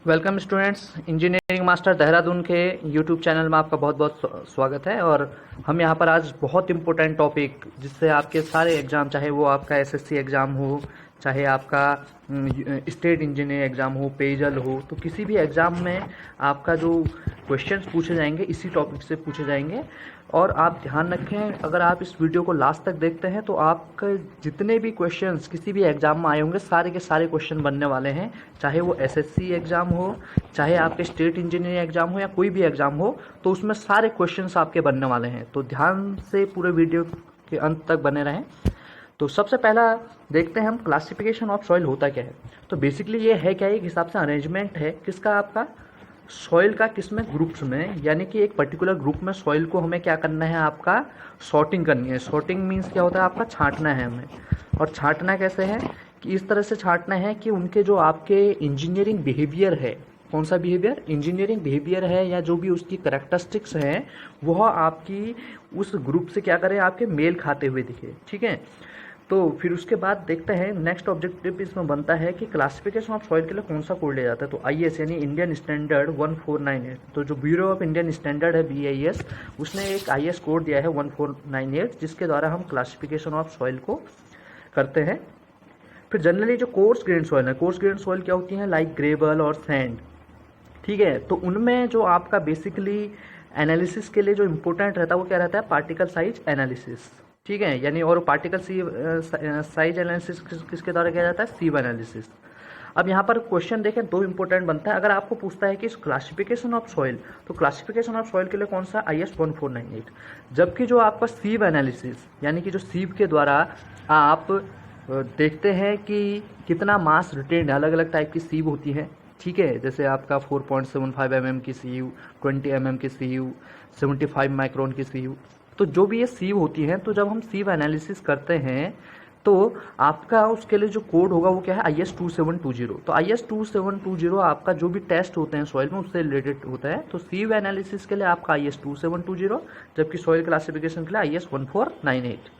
Welcome students, engineering master Dehradun के YouTube channel में आपका बहुत बहुत स्वागत है। और हम यहाँ पर आज बहुत इम्पोर्टेंट टॉपिक, जिससे आपके सारे एग्ज़ाम, चाहे वो आपका एसएससी एग्ज़ाम हो, चाहे आपका स्टेट इंजीनियर एग्ज़ाम हो, पेयजल हो, तो किसी भी एग्ज़ाम में आपका जो क्वेश्चंस पूछे जाएंगे इसी टॉपिक से पूछे जाएंगे। और आप ध्यान रखें, अगर आप इस वीडियो को लास्ट तक देखते हैं तो आपके जितने भी क्वेश्चंस किसी भी एग्ज़ाम में आए होंगे सारे के सारे क्वेश्चन बनने वाले हैं, चाहे वो एसएससी एग्ज़ाम हो, चाहे आपके स्टेट इंजीनियरिंग एग्ज़ाम हो या कोई भी एग्ज़ाम हो, तो उसमें सारे क्वेश्चंस आपके बनने वाले हैं। तो ध्यान से पूरे वीडियो के अंत तक बने रहें। तो सबसे पहला देखते हैं हम, क्लासिफिकेशन ऑफ सॉइल होता क्या है। तो बेसिकली ये है क्या, एक हिसाब से अरेंजमेंट है किसका, आपका सॉइल का, किसमें, ग्रुप्स में। यानी कि एक पर्टिकुलर ग्रुप में सॉइल को हमें क्या करना है, आपका सॉर्टिंग करनी है। सॉर्टिंग मीन्स क्या होता है, आपका छांटना है हमें। और छांटना कैसे है कि इस तरह से छांटना है कि उनके जो आपके इंजीनियरिंग बिहेवियर है, कौन सा बिहेवियर, इंजीनियरिंग बिहेवियर है, या जो भी उसकी करेक्टरिस्टिक्स हैं, वह आपकी उस ग्रुप से क्या करें, आपके मेल खाते हुए दिखे। ठीक है, तो फिर उसके बाद देखते हैं नेक्स्ट ऑब्जेक्टिव इसमें बनता है कि क्लासिफिकेशन ऑफ सॉइल के लिए कौन सा कोड लिया जाता है। तो आईएस यानी इंडियन स्टैंडर्ड 1498, तो जो ब्यूरो ऑफ इंडियन स्टैंडर्ड है BIS, उसने एक आईएस कोड दिया है 1498, जिसके द्वारा हम क्लासिफिकेशन ऑफ सॉइल को करते हैं। फिर जनरली जो कोर्स ग्रेन सॉइल है, कोर्स ग्रेन सॉइल क्या होती है, लाइक ग्रेवल और सैंड। ठीक है, तो उनमें जो आपका बेसिकली एनालिसिस के लिए जो इम्पोर्टेंट रहता है वो क्या रहता है, पार्टिकल साइज एनालिसिस। ठीक है, यानी और पार्टिकल साइज एनालिसिस किसके द्वारा किया जाता है, सीव एनालिसिस। अब यहाँ पर क्वेश्चन देखें, दो इंपॉर्टेंट बनता है। अगर आपको पूछता है कि क्लासिफिकेशन ऑफ सॉइल, तो क्लासिफिकेशन ऑफ सॉइल के लिए कौन सा, IS 1498। जबकि जो आपका सीव एनालिसिस, यानी कि जो सीव के द्वारा आप देखते हैं कि कितना मास रिटेन्ड, अलग अलग टाइप की सीव होती है। ठीक है, जैसे आपका 4.75 mm की सीव, 20 mm की सीव, 75 माइक्रोन की सीव। तो जो भी ये सीव होती हैं, तो जब हम सीव एनालिसिस करते हैं तो आपका उसके लिए जो कोड होगा वो क्या है, IS 2720। तो IS 2720 आपका जो भी टेस्ट होते हैं सॉइल में उससे रिलेटेड होता है। तो सीव एनालिसिस के लिए आपका IS 2720, जबकि सॉइल क्लासिफिकेशन के लिए IS 1498।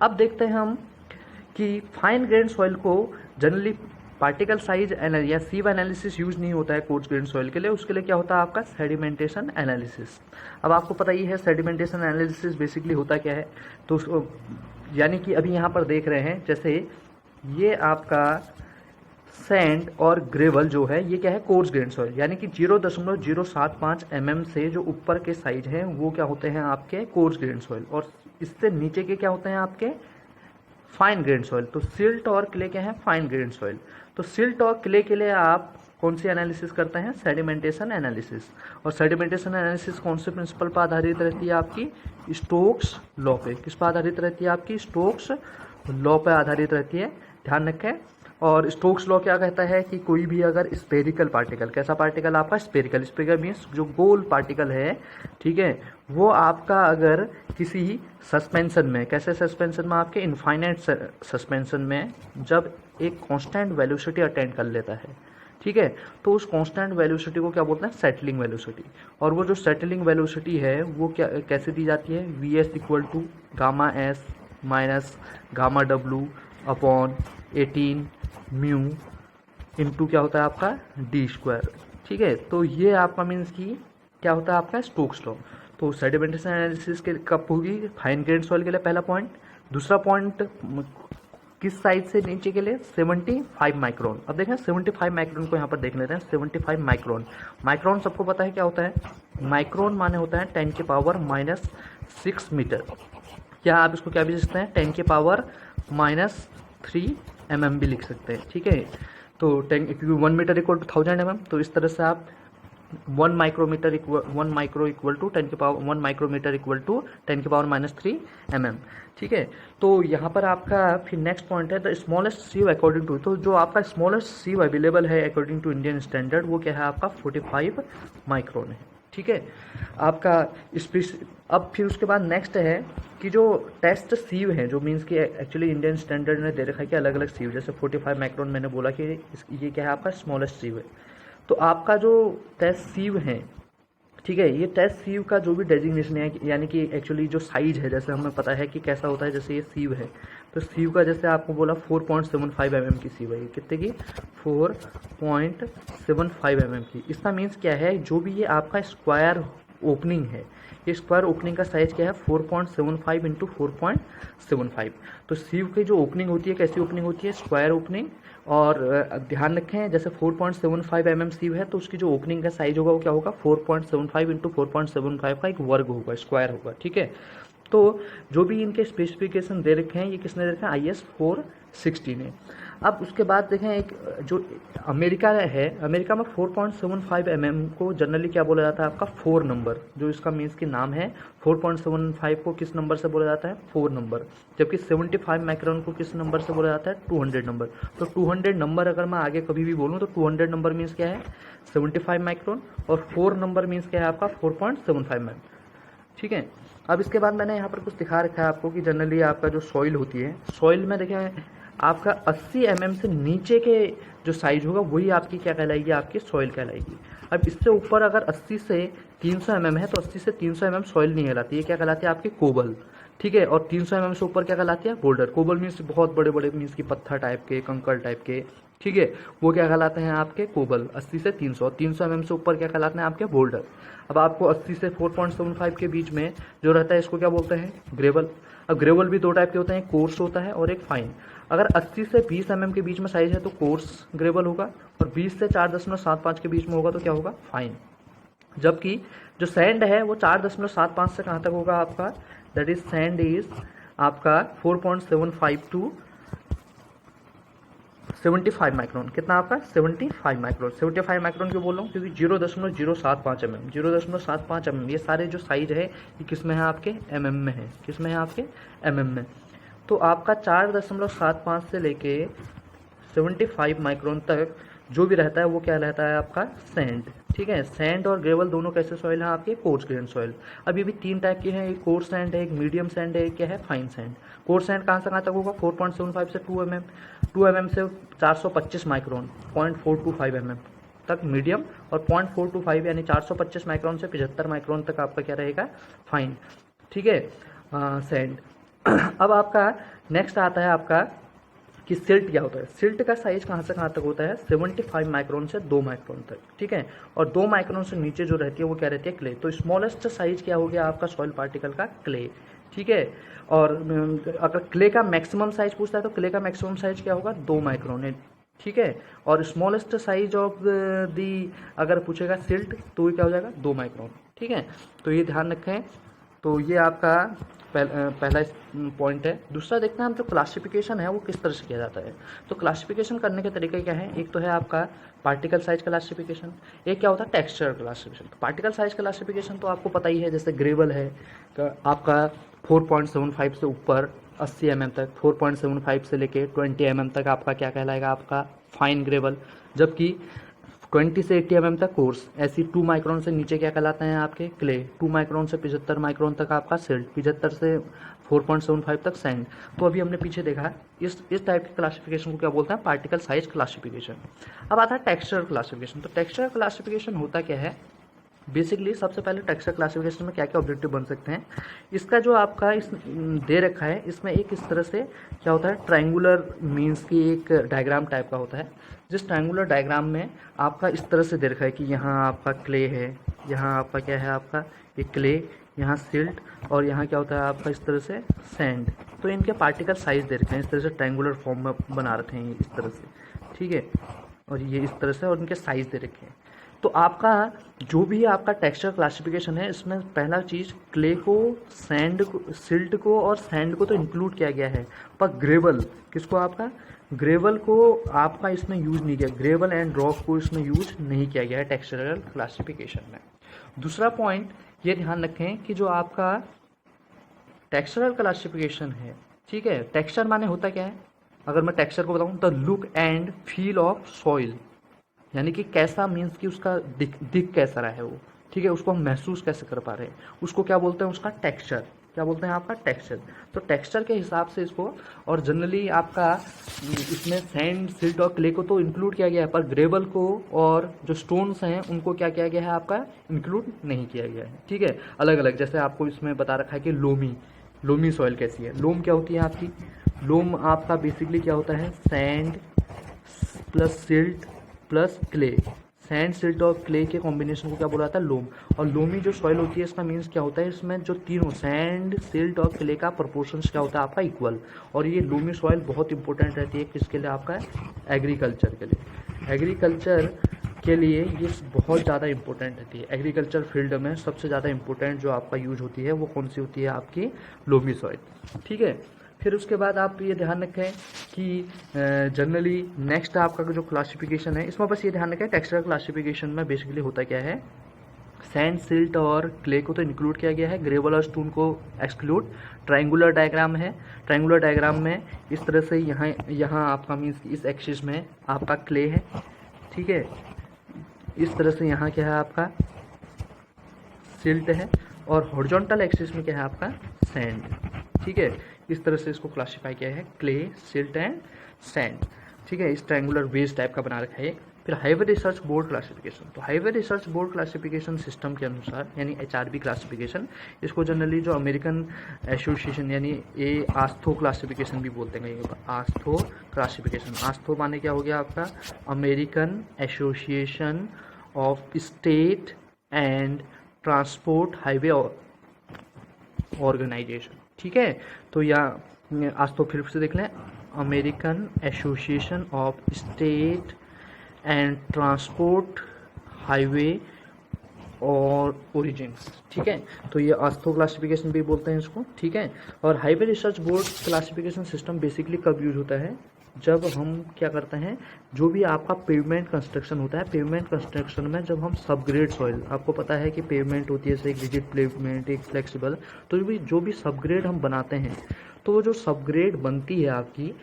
अब देखते हैं हम कि फाइन ग्रेन सॉइल को जनरली पार्टिकल साइज या सीव एनालिसिस यूज नहीं होता है कोर्स ग्रेन सॉइल के लिए। उसके लिए क्या होता है, आपका सेडिमेंटेशन एनालिसिस। अब आपको पता ही है सेडिमेंटेशन एनालिसिस बेसिकली होता क्या है। तो उसको यानी कि अभी यहाँ पर देख रहे हैं, जैसे ये आपका सैंड और ग्रेवल जो है, ये क्या है, कोर्स ग्रेन सॉइल, यानी कि 0.075 mm से जो ऊपर के साइज हैं वो क्या होते हैं, आपके कोर्स ग्रेन सॉइल। और इससे नीचे के क्या होते हैं, आपके फाइन ग्रेन सॉइल। तो सिल्ट और क्ले क्या है, फाइन ग्रेन सॉइल। तो सिल्ट और क्ले के लिए आप कौन सी एनालिसिस करते हैं, सेडिमेंटेशन एनालिसिस। और सेडिमेंटेशन एनालिसिस कौन से प्रिंसिपल पर आधारित रहती है, आपकी स्टोक्स लॉ पे। किस पर आधारित रहती है, आपकी स्टोक्स लॉ पे आधारित रहती है, ध्यान रखें। और स्टोक्स लॉ क्या कहता है कि कोई भी अगर स्पेरिकल पार्टिकल, कैसा पार्टिकल आपका, स्पेरिकल, स्पेरिकल मीन्स जो गोल पार्टिकल है, ठीक है, वो आपका अगर किसी सस्पेंशन में, कैसे सस्पेंशन में, आपके इनफाइनाइट सस्पेंशन में, जब एक कांस्टेंट वेलोसिटी अटेंड कर लेता है, ठीक है, तो उस कांस्टेंट वेलोसिटी को क्या बोलते हैं, सेटलिंग वेलोसिटी। और वो जो सेटलिंग वेलोसिटी है वो क्या, कैसे दी जाती है, VS equal to gamma S minus gamma W upon 18 mu into क्या होता है आपका D²। ठीक है, तो ये आपका मीन्स की क्या होता है, आपका स्टोक्स लॉ। तो सेडिमेंटेशन एनालिसिस के कब होगी, फाइन ग्रेन सॉइल के लिए, पहला पॉइंट। दूसरा पॉइंट किस साइज से नीचे के लिए, 75 माइक्रोन। अब देखें 75 माइक्रोन को यहाँ पर देख लेते हैं। 75 माइक्रोन, माइक्रोन सबको पता है क्या होता है, माइक्रोन माने होता है 10⁻⁻6 मीटर, या आप इसको क्या भी लिख सकते हैं, 10⁻³ mm भी लिख सकते हैं। ठीक है, तो 1 मीटर इक्वल टू 1000 mm, तो इस तरह से आप 1 micrometre equal to 1 micrometre equal to 10⁻³ mm। ठीक है, तो यहाँ पर आपका फिर नेक्स्ट पॉइंट है the smallest sieve according to. तो जो आपका स्मॉलेस्ट सीव अवेलेबल है अकॉर्डिंग टू इंडियन स्टैंडर्ड, वो क्या है, आपका 45 माइक्रोन है। ठीक है, आपका अब फिर उसके बाद नेक्स्ट है कि जो टेस्ट सीव है, जो मीन्स कि एक्चुअली इंडियन स्टैंडर्ड ने दे रखा है कि अलग अलग सीव, जैसे 45 माइक्रोन मैंने बोला कि ये क्या है, आपका स्मॉलेस्ट सीव है। तो आपका जो टेस्ट सीव है, ठीक है, ये टेस्ट सीव का जो भी डेजिग्नेशन है, यानी कि एक्चुअली जो साइज है, जैसे हमें पता है कि कैसा होता है, जैसे ये सीव है, तो सीव का जैसे आपको बोला 4.75 mm की सीव है, ये कितने की 4.75 mm की। इसका मीन्स क्या है, जो भी ये आपका स्क्वायर ओपनिंग है, ये स्क्वायर ओपनिंग का साइज क्या है 4.75 इंटू 4.75। तो सीव की जो ओपनिंग होती है कैसी ओपनिंग होती है, स्क्वायर ओपनिंग। और ध्यान रखें जैसे 4.75 mm सीव है तो उसकी जो ओपनिंग का साइज होगा वो क्या होगा 4.75 इंटू 4.75 का एक वर्ग होगा, स्क्वायर होगा, ठीक है। तो जो भी इनके स्पेसिफिकेशन दे रखे हैं ये किसने दे रखे हैं, IS 460 ने। अब उसके बाद देखें एक जो अमेरिका है, अमेरिका में 4.75 mm को जनरली क्या बोला जाता है आपका 4 नंबर, जो इसका मीन्स की नाम है 4.75 को किस नंबर से बोला जाता है 4 नंबर, जबकि 75 माइक्रोन को किस नंबर से बोला जाता है 200 नंबर। तो 200 नंबर अगर मैं आगे कभी भी बोलूँ तो 200 नंबर मीन्स क्या है 75 माइक्रोन, और 4 नंबर मीन्स क्या है आपका 4.75 mm, ठीक है। अब इसके बाद मैंने यहाँ पर कुछ दिखा रखा है आपको कि जनरली आपका जो सॉइल होती है, सॉइल में देखें आपका 80 mm से नीचे के जो साइज होगा वही आपकी क्या कहलाएगी, आपकी सॉइल कहलाएगी। अब इससे ऊपर अगर 80 से 300 mm है तो 80 से 300 mm सॉइल नहीं कहलाती है, क्या कहलाती है आपकी कोबल, ठीक है। और 300 mm से ऊपर क्या कहलाती है बोल्डर। कोबल मीन्स बहुत बड़े बड़े मीन्स की पत्थर टाइप के, कंकड़ टाइप के, ठीक है, वो क्या कहलाते हैं आपके कोबल 80 से 300। 300 mm से ऊपर क्या कहलाते हैं आपके बोल्डर। अब आपको 80 से 4.75 के बीच में जो रहता है इसको क्या बोलते हैं ग्रेवल। अब ग्रेवल भी दो टाइप के होते हैं, एक कोर्स होता है और एक फाइन। अगर 80 से 20 mm के बीच में साइज है तो कोर्स ग्रेवल होगा, और 20 से 4.75 के बीच में होगा तो क्या होगा फाइन। जबकि जो सैंड है वो 4.75 से कहाँ तक होगा आपका, दैट इज सैंड इज आपका 4.75 टू 75 माइक्रोन। कितना आपका 75 माइक्रोन। 75 माइक्रोन क्यों बोल रहा हूँ, क्योंकि 0.075 mm, 0.75 mm ये सारे जो साइज है ये किस में है आपके mm में है, किस में है आपके mm में। तो आपका 4.75 से लेके 75 माइक्रोन तक जो भी रहता है वो क्या रहता है आपका सैंड, ठीक है। सैंड और ग्रेवल दोनों कैसे सॉइल हैं आपके कोर्स ग्रेन सॉइल। अब ये भी 3 टाइप के हैं, एक कोर्स सैंड है, एक मीडियम सैंड है, एक क्या है फाइन सैंड। कोर्स सैंड कहाँ से कहाँ तक होगा 4.75 से 2 mm, 2 mm से 425 माइक्रोन 0.425 mm तक मीडियम, और 0.425 यानी 425 माइक्रोन से 75 माइक्रोन तक आपका क्या रहेगा फाइन, ठीक है सैंड। अब आपका नेक्स्ट आता है आपका कि सिल्ट क्या होता है। सिल्ट का साइज कहाँ से कहाँ तक होता है 75 माइक्रोन से 2 माइक्रोन तक, ठीक है। और 2 माइक्रोन से नीचे जो रहती है वो क्या रहती है क्ले। तो स्मॉलेस्ट साइज क्या हो गया आपका सॉइल पार्टिकल का क्ले, ठीक है। और अगर क्ले का मैक्सिमम साइज पूछता है तो क्ले का मैक्सिमम साइज क्या होगा 2 माइक्रोन है, ठीक है। और स्मॉलेस्ट साइज ऑफ दी अगर पूछेगा सिल्ट तो ये क्या हो जाएगा 2 माइक्रोन, ठीक है। तो ये ध्यान रखें। तो ये आपका पहला पॉइंट है। दूसरा देखते हैं हम जो क्लासिफिकेशन है वो किस तरह से किया जाता है। तो क्लासिफिकेशन करने के तरीके क्या है, एक तो है आपका पार्टिकल साइज क्लासिफिकेशन, एक क्या होता है टेक्सचर क्लासिफिकेशन। तो पार्टिकल साइज क्लासिफिकेशन तो आपको पता ही है, जैसे ग्रेवल है आपका 4.75 से ऊपर 80 mm तक, 4.75 से लेके 20 mm तक आपका क्या कहलाएगा आपका फाइन ग्रेवल, जबकि 20 से 80 mm तक कोर्स। ऐसी 2 माइक्रोन से नीचे क्या कहलाते हैं आपके क्ले, 2 माइक्रोन से 75 माइक्रोन तक आपका सिल्ट, 75 से 4.75 तक सैंड। तो अभी हमने पीछे देखा इस टाइप की क्लासिफिकेशन को क्या बोलते हैं पार्टिकल साइज क्लासिफिकेशन। अब आता है टेक्सचर क्लासिफिकेशन। तो टेक्सचर क्लासिफिकेशन होता क्या है, बेसिकली सबसे पहले टेक्सचर क्लासिफिकेशन में क्या क्या ऑब्जेक्टिव बन सकते हैं। इसका जो आपका इस दे रखा है इसमें एक इस तरह से क्या होता है ट्रायंगुलर मीन्स की एक डायग्राम टाइप का होता है, जिस ट्रायंगुलर डायग्राम में आपका इस तरह से दे रखा है कि यहाँ आपका क्ले है, यहाँ आपका क्या है आपका ये क्ले, यहाँ सिल्ट, और यहाँ क्या होता है आपका इस तरह से सैंड। तो इनके पार्टिकल साइज दे रखे हैं इस तरह से ट्रायंगुलर फॉर्म में बना रखे हैं इस तरह से, ठीक है। और ये इस तरह से और इनके साइज दे रखे हैं। तो आपका जो भी आपका टेक्सचर क्लासिफिकेशन है इसमें पहला चीज़ क्ले को, सैंड को, सिल्ट को और सैंड को तो इंक्लूड किया गया है, पर ग्रेवल किसको आपका ग्रेवल को आपका इसमें यूज नहीं किया, ग्रेवल एंड रॉक को इसमें यूज नहीं किया गया है टेक्सचरल क्लासिफिकेशन में। दूसरा पॉइंट ये ध्यान रखें कि जो आपका टेक्सचरल क्लासिफिकेशन है, ठीक है, टेक्सचर माने होता क्या है, अगर मैं टेक्सचर को बताऊं the look and feel of soil, यानी कि कैसा मीन्स कि उसका दिख कैसा रहा है वो, ठीक है, उसको हम महसूस कैसे कर पा रहे हैं, उसको क्या बोलते हैं उसका टेक्सचर, क्या बोलते हैं आपका टेक्सचर। तो टेक्सचर के हिसाब से इसको, और जनरली आपका इसमें सैंड, सिल्ट और क्ले को तो इंक्लूड किया गया है, पर ग्रेवल को और जो स्टोन्स हैं उनको क्या किया गया है आपका इंक्लूड नहीं किया गया है, ठीक है, अलग अलग। जैसे आपको इसमें बता रखा है कि लोमी, लोमी सॉइल कैसी है। लोम क्या होती है आपकी, लोम आपका बेसिकली क्या होता है, sand plus silt plus clay, sand silt और क्ले के कॉम्बिनेशन को क्या बोला जाता है, लोम। और लोमी जो सॉइल होती है इसका मीन्स क्या होता है, इसमें जो तीनों सैंड सिल्ट और क्ले का प्रोपोर्शंस क्या होता है आपका, इक्वल। और ये लोमी सॉइल बहुत इंपॉर्टेंट रहती है किसके लिए, आपका एग्रीकल्चर के लिए। एग्रीकल्चर के लिए ये बहुत ज़्यादा इंपॉर्टेंट रहती है। एग्रीकल्चर फील्ड में सबसे ज़्यादा इंपॉर्टेंट जो आपका यूज होती है वो कौन सी होती है, आपकी लोमी सॉइल, ठीक है। फिर उसके बाद आप ये ध्यान रखें कि जनरली नेक्स्ट आपका जो क्लासिफिकेशन है इसमें बस ये ध्यान रखें, टेक्सचर क्लासिफिकेशन में बेसिकली होता क्या है, सैंड सिल्ट और क्ले को तो इंक्लूड किया गया है, ग्रेवल और स्टोन को एक्सक्लूड। ट्रायंगुलर डायग्राम है, ट्रायंगुलर डायग्राम में इस तरह से यहाँ आपका मीन्स इस एक्सिस में आपका क्ले है, ठीक है, इस तरह से यहाँ क्या है आपका सिल्ट है, और हॉरिजॉन्टल एक्सिस में क्या है आपका सैंड, ठीक है। इस तरह से इसको क्लासिफाई किया है, क्ले सिल्ट एंड सैंड, ठीक है। इस ट्रायंगुलर वेज टाइप का बना रखा है। फिर हाईवे रिसर्च बोर्ड क्लासिफिकेशन, तो highway research board classification system के अनुसार यानी HRB क्लासिफिकेशन, इसको जनरली जो अमेरिकन एसोसिएशन यानी आस्थो क्लासिफिकेशन भी बोलते हैं कहीं पर, आस्थो क्लासिफिकेशन। आस्थो माने क्या हो गया आपका, American association of State and Transport Highway Organisation, ठीक है। तो या आज तो फिर से देख लें, American association of State and Transport highway और ओरिजिन्स, ठीक है। तो ये आस्थो क्लासिफिकेशन भी बोलते हैं इसको, ठीक है। और highway research board classification system basically कब यूज होता है, जब हम क्या करते हैं, जो भी आपका पेवमेंट कंस्ट्रक्शन होता है, पेवमेंट कंस्ट्रक्शन में जब हम सबग्रेड सॉइल, आपको पता है कि पेवमेंट होती है जैसे एक रिजिड पेवमेंट, एक फ्लेक्सिबल, तो जो भी सबग्रेड हम बनाते हैं, तो वो जो सबग्रेड बनती है आपकी,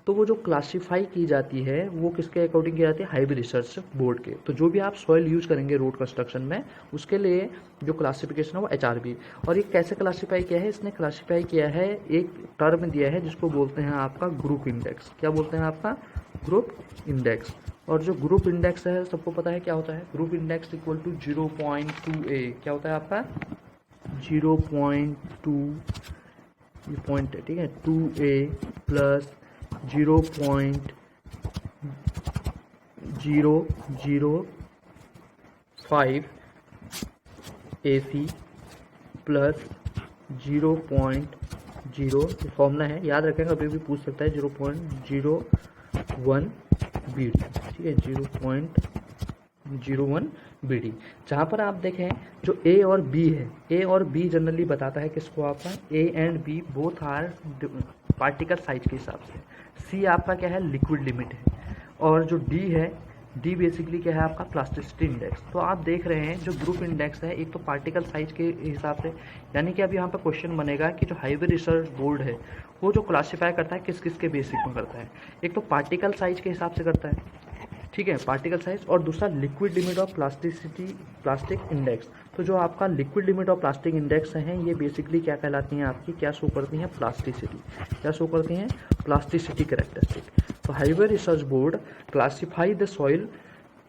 तो वो जो क्लासीफाई की जाती है वो किसके अकॉर्डिंग की जाती है, हाईवे रिसर्च बोर्ड के। तो जो भी आप सॉइल यूज करेंगे रोड कंस्ट्रक्शन में, उसके लिए जो क्लासिफिकेशन है वो HRB। और ये कैसे क्लासीफाई किया है, इसने क्लासीफाई किया है, एक टर्म दिया है जिसको बोलते हैं आपका ग्रुप इंडेक्स। क्या बोलते हैं आपका, ग्रुप इंडेक्स। और जो ग्रुप इंडेक्स है सबको पता है क्या होता है, group index equal to 0.2a, क्या होता है आपका 0.2 पॉइंट है, ठीक है, 2a plus 0.005 AC plus 0.0, formula है याद रखें, कभी भी पूछ सकता है, 0.01 BD, ठीक है, 0.01 BD। जहाँ पर आप देखें जो A और B है, A और B जनरली बताता है किसको, आपका A and B both are particle size के हिसाब से। C आपका क्या है, लिक्विड लिमिट है। और जो D है, D बेसिकली क्या है आपका प्लास्टिसिटी इंडेक्स। तो आप देख रहे हैं जो ग्रुप इंडेक्स है, एक तो पार्टिकल साइज के हिसाब से, यानी कि अभी यहाँ पर क्वेश्चन बनेगा कि जो हाईवे रिसर्च बोर्ड है वो जो क्लासीफाई करता है किस किस के बेसिक में करता है, एक तो पार्टिकल साइज के हिसाब से करता है, ठीक है, पार्टिकल साइज, और दूसरा liquid limit of plastic index. तो जो आपका liquid limit of plastic index हैं ये बेसिकली क्या कहलाती हैं आपकी, क्या शो करती हैं, प्लास्टिसिटी, क्या शो करती हैं, प्लास्टिसिटी कैरेक्टरिस्टिक। तो highway research board classify the soil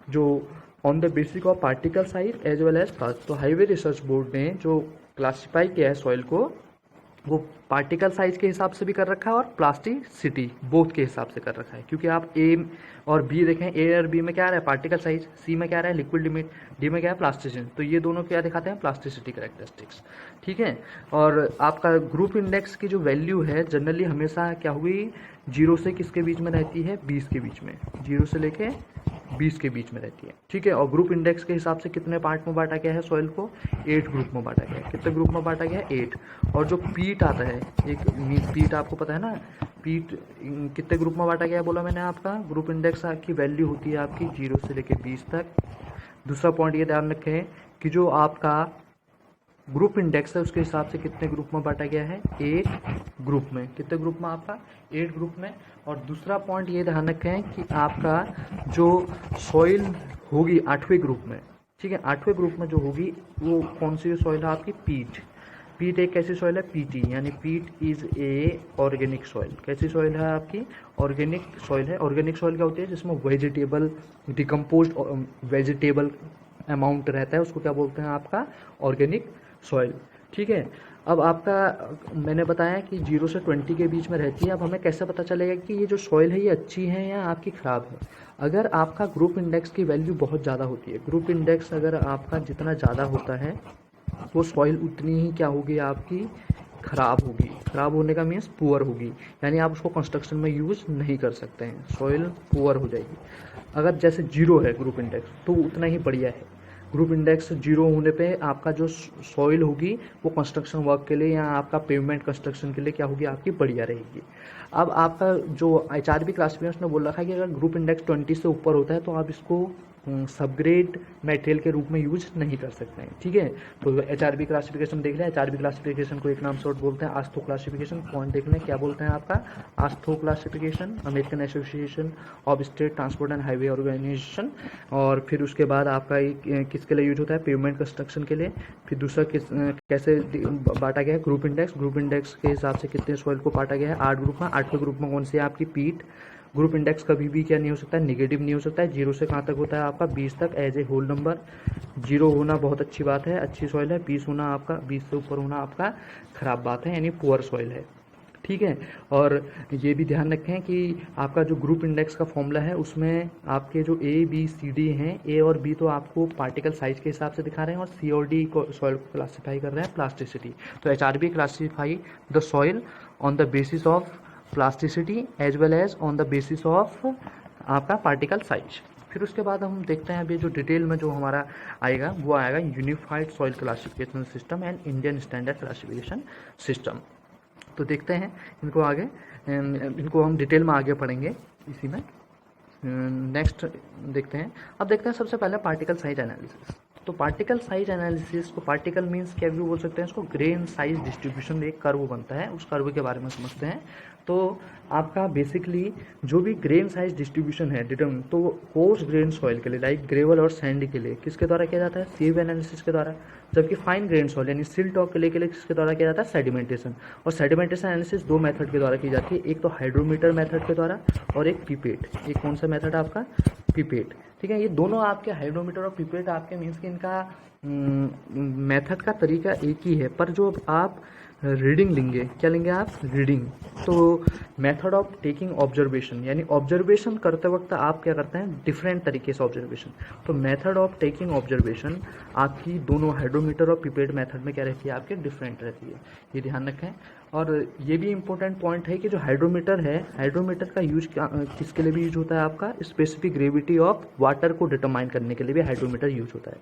जो on the basic of particle size as well as plastic. तो हाईवे रिसर्च बोर्ड ने जो क्लासीफाई किया है सॉइल को, वो पार्टिकल साइज के हिसाब से भी कर रखा है और प्लास्टिसिटी बोथ के हिसाब से कर रखा है। क्योंकि आप ए और बी देखें, ए और बी में क्या आ रहा है, पार्टिकल साइज, सी में क्या आ रहा है, लिक्विड लिमिट, डी में क्या है, प्लास्टिसिटी। तो ये दोनों क्या दिखाते हैं, प्लास्टिसिटी कैरेक्टरिस्टिक्स, ठीक है। और आपका ग्रुप इंडेक्स की जो वैल्यू है जनरली हमेशा क्या हुई, 0 से किसके बीच में रहती है, 20 के बीच में, 0 से लेके 20 के बीच में रहती है, ठीक है। और ग्रुप इंडेक्स के हिसाब से कितने पार्ट में बांटा गया है सॉइल को, 8 ग्रुप में बांटा गया है। कितने ग्रुप में बांटा गया है, 8। और जो पीट आता है, एक पीट आपको पता है ना, पीट कितने ग्रुप में बांटा गया है, बोला मैंने आपका, ग्रुप इंडेक्स की वैल्यू होती है आपकी 0 से लेके 20 तक। दूसरा पॉइंट ये ध्यान रखें कि जो आपका ग्रुप इंडेक्स है उसके हिसाब से कितने ग्रुप में बांटा गया है, 8 ग्रुप में। कितने ग्रुप में आपका, 8 ग्रुप में। और दूसरा पॉइंट ये ध्यान रखें कि आपका जो सॉइल होगी 8वें ग्रुप में, ठीक है, 8वें ग्रुप में जो होगी वो कौन सी सॉइल है आपकी, पीट। पीट एक कैसी सॉइल है, पीटी, यानी पीट इज ए ऑर्गेनिक सॉइल। कैसी सॉइल है आपकी, ऑर्गेनिक सॉइल है। ऑर्गेनिक सॉइल क्या होती है, जिसमें वेजिटेबल डिकम्पोज्ड वेजिटेबल अमाउंट रहता है, उसको क्या बोलते हैं आपका, ऑर्गेनिक सॉइल, ठीक है। अब आपका मैंने बताया कि 0 से 20 के बीच में रहती है। अब हमें कैसे पता चलेगा कि ये जो सॉइल है ये अच्छी है या आपकी ख़राब है? अगर आपका ग्रुप इंडेक्स की वैल्यू बहुत ज़्यादा होती है, ग्रुप इंडेक्स अगर आपका जितना ज़्यादा होता है वो सॉइल उतनी ही क्या होगी आपकी, ख़राब होगी। ख़राब होने का मीन्स पुअर होगी, यानी आप उसको कंस्ट्रक्शन में यूज़ नहीं कर सकते हैं, सॉइल पुअर हो जाएगी। अगर जैसे 0 है ग्रुप इंडेक्स तो उतना ही बढ़िया है। ग्रुप इंडेक्स 0 होने पे आपका जो सॉइल होगी वो कंस्ट्रक्शन वर्क के लिए या आपका पेवमेंट कंस्ट्रक्शन के लिए क्या होगी, आपकी बढ़िया रहेगी। अब आपका जो HRB क्लासिफिकेशन ने बोल रखा है कि अगर ग्रुप इंडेक्स 20 से ऊपर होता है तो आप इसको सबग्रेड मटेरियल के रूप में यूज नहीं कर सकते हैं, ठीक है। तो HRB क्लासिफिकेशन देख लें। HRB क्लासिफिकेशन को एक नाम से और बोलते हैं आस्थो क्लासिफिकेशन। पॉइंट देख लें क्या बोलते हैं आपका, AASHTO classification, American association of state transport and highway organisation. और फिर उसके बाद आपका किसके लिए यूज होता है, पेवमेंट कंस्ट्रक्शन के लिए। फिर दूसरा कैसे बांटा गया है, ग्रुप इंडेक्स। ग्रुप इंडेक्स के हिसाब से कितने सॉइल को बांटा गया है, 8 ग्रुप में। 8वें ग्रुप में कौन सी है आपकी, पीट। ग्रुप इंडेक्स कभी भी क्या नहीं हो सकता है, निगेटिव नहीं हो सकता है। 0 से कहाँ तक होता है आपका, 20 तक एज ए होल नंबर। 0 होना बहुत अच्छी बात है, अच्छी सॉइल है। 20 होना आपका, 20 से ऊपर होना आपका खराब बात है, यानी पुअर सॉइल है, ठीक है। और ये भी ध्यान रखें कि आपका जो ग्रुप इंडेक्स का फॉर्मूला है उसमें आपके जो A B C D हैं, A और B तो आपको पार्टिकल साइज के हिसाब से दिखा रहे हैं और C और D को सॉइल को क्लासीफाई कर रहे हैं प्लास्टिसिटी। तो HRB classify the soil on the basis of plasticity as well as on the basis of आपका पार्टिकल साइज। फिर उसके बाद हम देखते हैं अभी जो डिटेल में जो हमारा आएगा वो आएगा unified soil classification system and Indian standard classification system. तो देखते हैं इनको आगे, इनको हम डिटेल में आगे पढ़ेंगे इसी में। नेक्स्ट देखते हैं। अब देखते हैं सबसे पहले पार्टिकल साइज एनालिसिस। तो पार्टिकल साइज एनालिसिस को, पार्टिकल मीन्स क्या भी बोल सकते हैं इसको, ग्रेन साइज डिस्ट्रीब्यूशन एक कर्व बनता है, उस कर्व के बारे में समझते हैं। तो आपका बेसिकली जो भी ग्रेन साइज डिस्ट्रीब्यूशन है डिटर्मिन, तो कोर्स ग्रेन सॉइल के लिए लाइक ग्रेवल और सैंड के लिए किसके द्वारा किया जाता है, सीव एनालिसिस के द्वारा। जबकि फाइन ग्रेन सॉइल यानी सिल्ट रॉक के लिए किसके द्वारा किया जाता है, सेडिमेंटेशन। और सेडिमेंटेशन एनालिसिस 2 मेथड के द्वारा की जाती है, एक तो हाइड्रोमीटर मेथड के द्वारा और एक पिपेट। एक कौन सा मेथड आपका, पिपेट, ठीक है। ये दोनों आपके हाइड्रोमीटर और पिपेट आपके मीन्स कि इनका मेथड का तरीका एक ही है, पर जो आप रीडिंग लेंगे, क्या लेंगे आप, रीडिंग। तो मेथड ऑफ टेकिंग ऑब्जर्वेशन, यानी ऑब्जर्वेशन करते वक्त आप क्या करते हैं, डिफरेंट तरीके से ऑब्जर्वेशन। तो मेथड ऑफ टेकिंग ऑब्जर्वेशन आपकी दोनों हाइड्रोमीटर और पिपेट मेथड में क्या रहती है, आपके डिफरेंट रहती है, ये ध्यान रखें। और ये भी इंपॉर्टेंट पॉइंट है कि जो हाइड्रोमीटर है, हाइड्रोमीटर का यूज किसके लिए भी यूज होता है, आपका स्पेसिफिक ग्रेविटी ऑफ वाटर को डिटरमाइन करने के लिए भी हाइड्रोमीटर यूज होता है।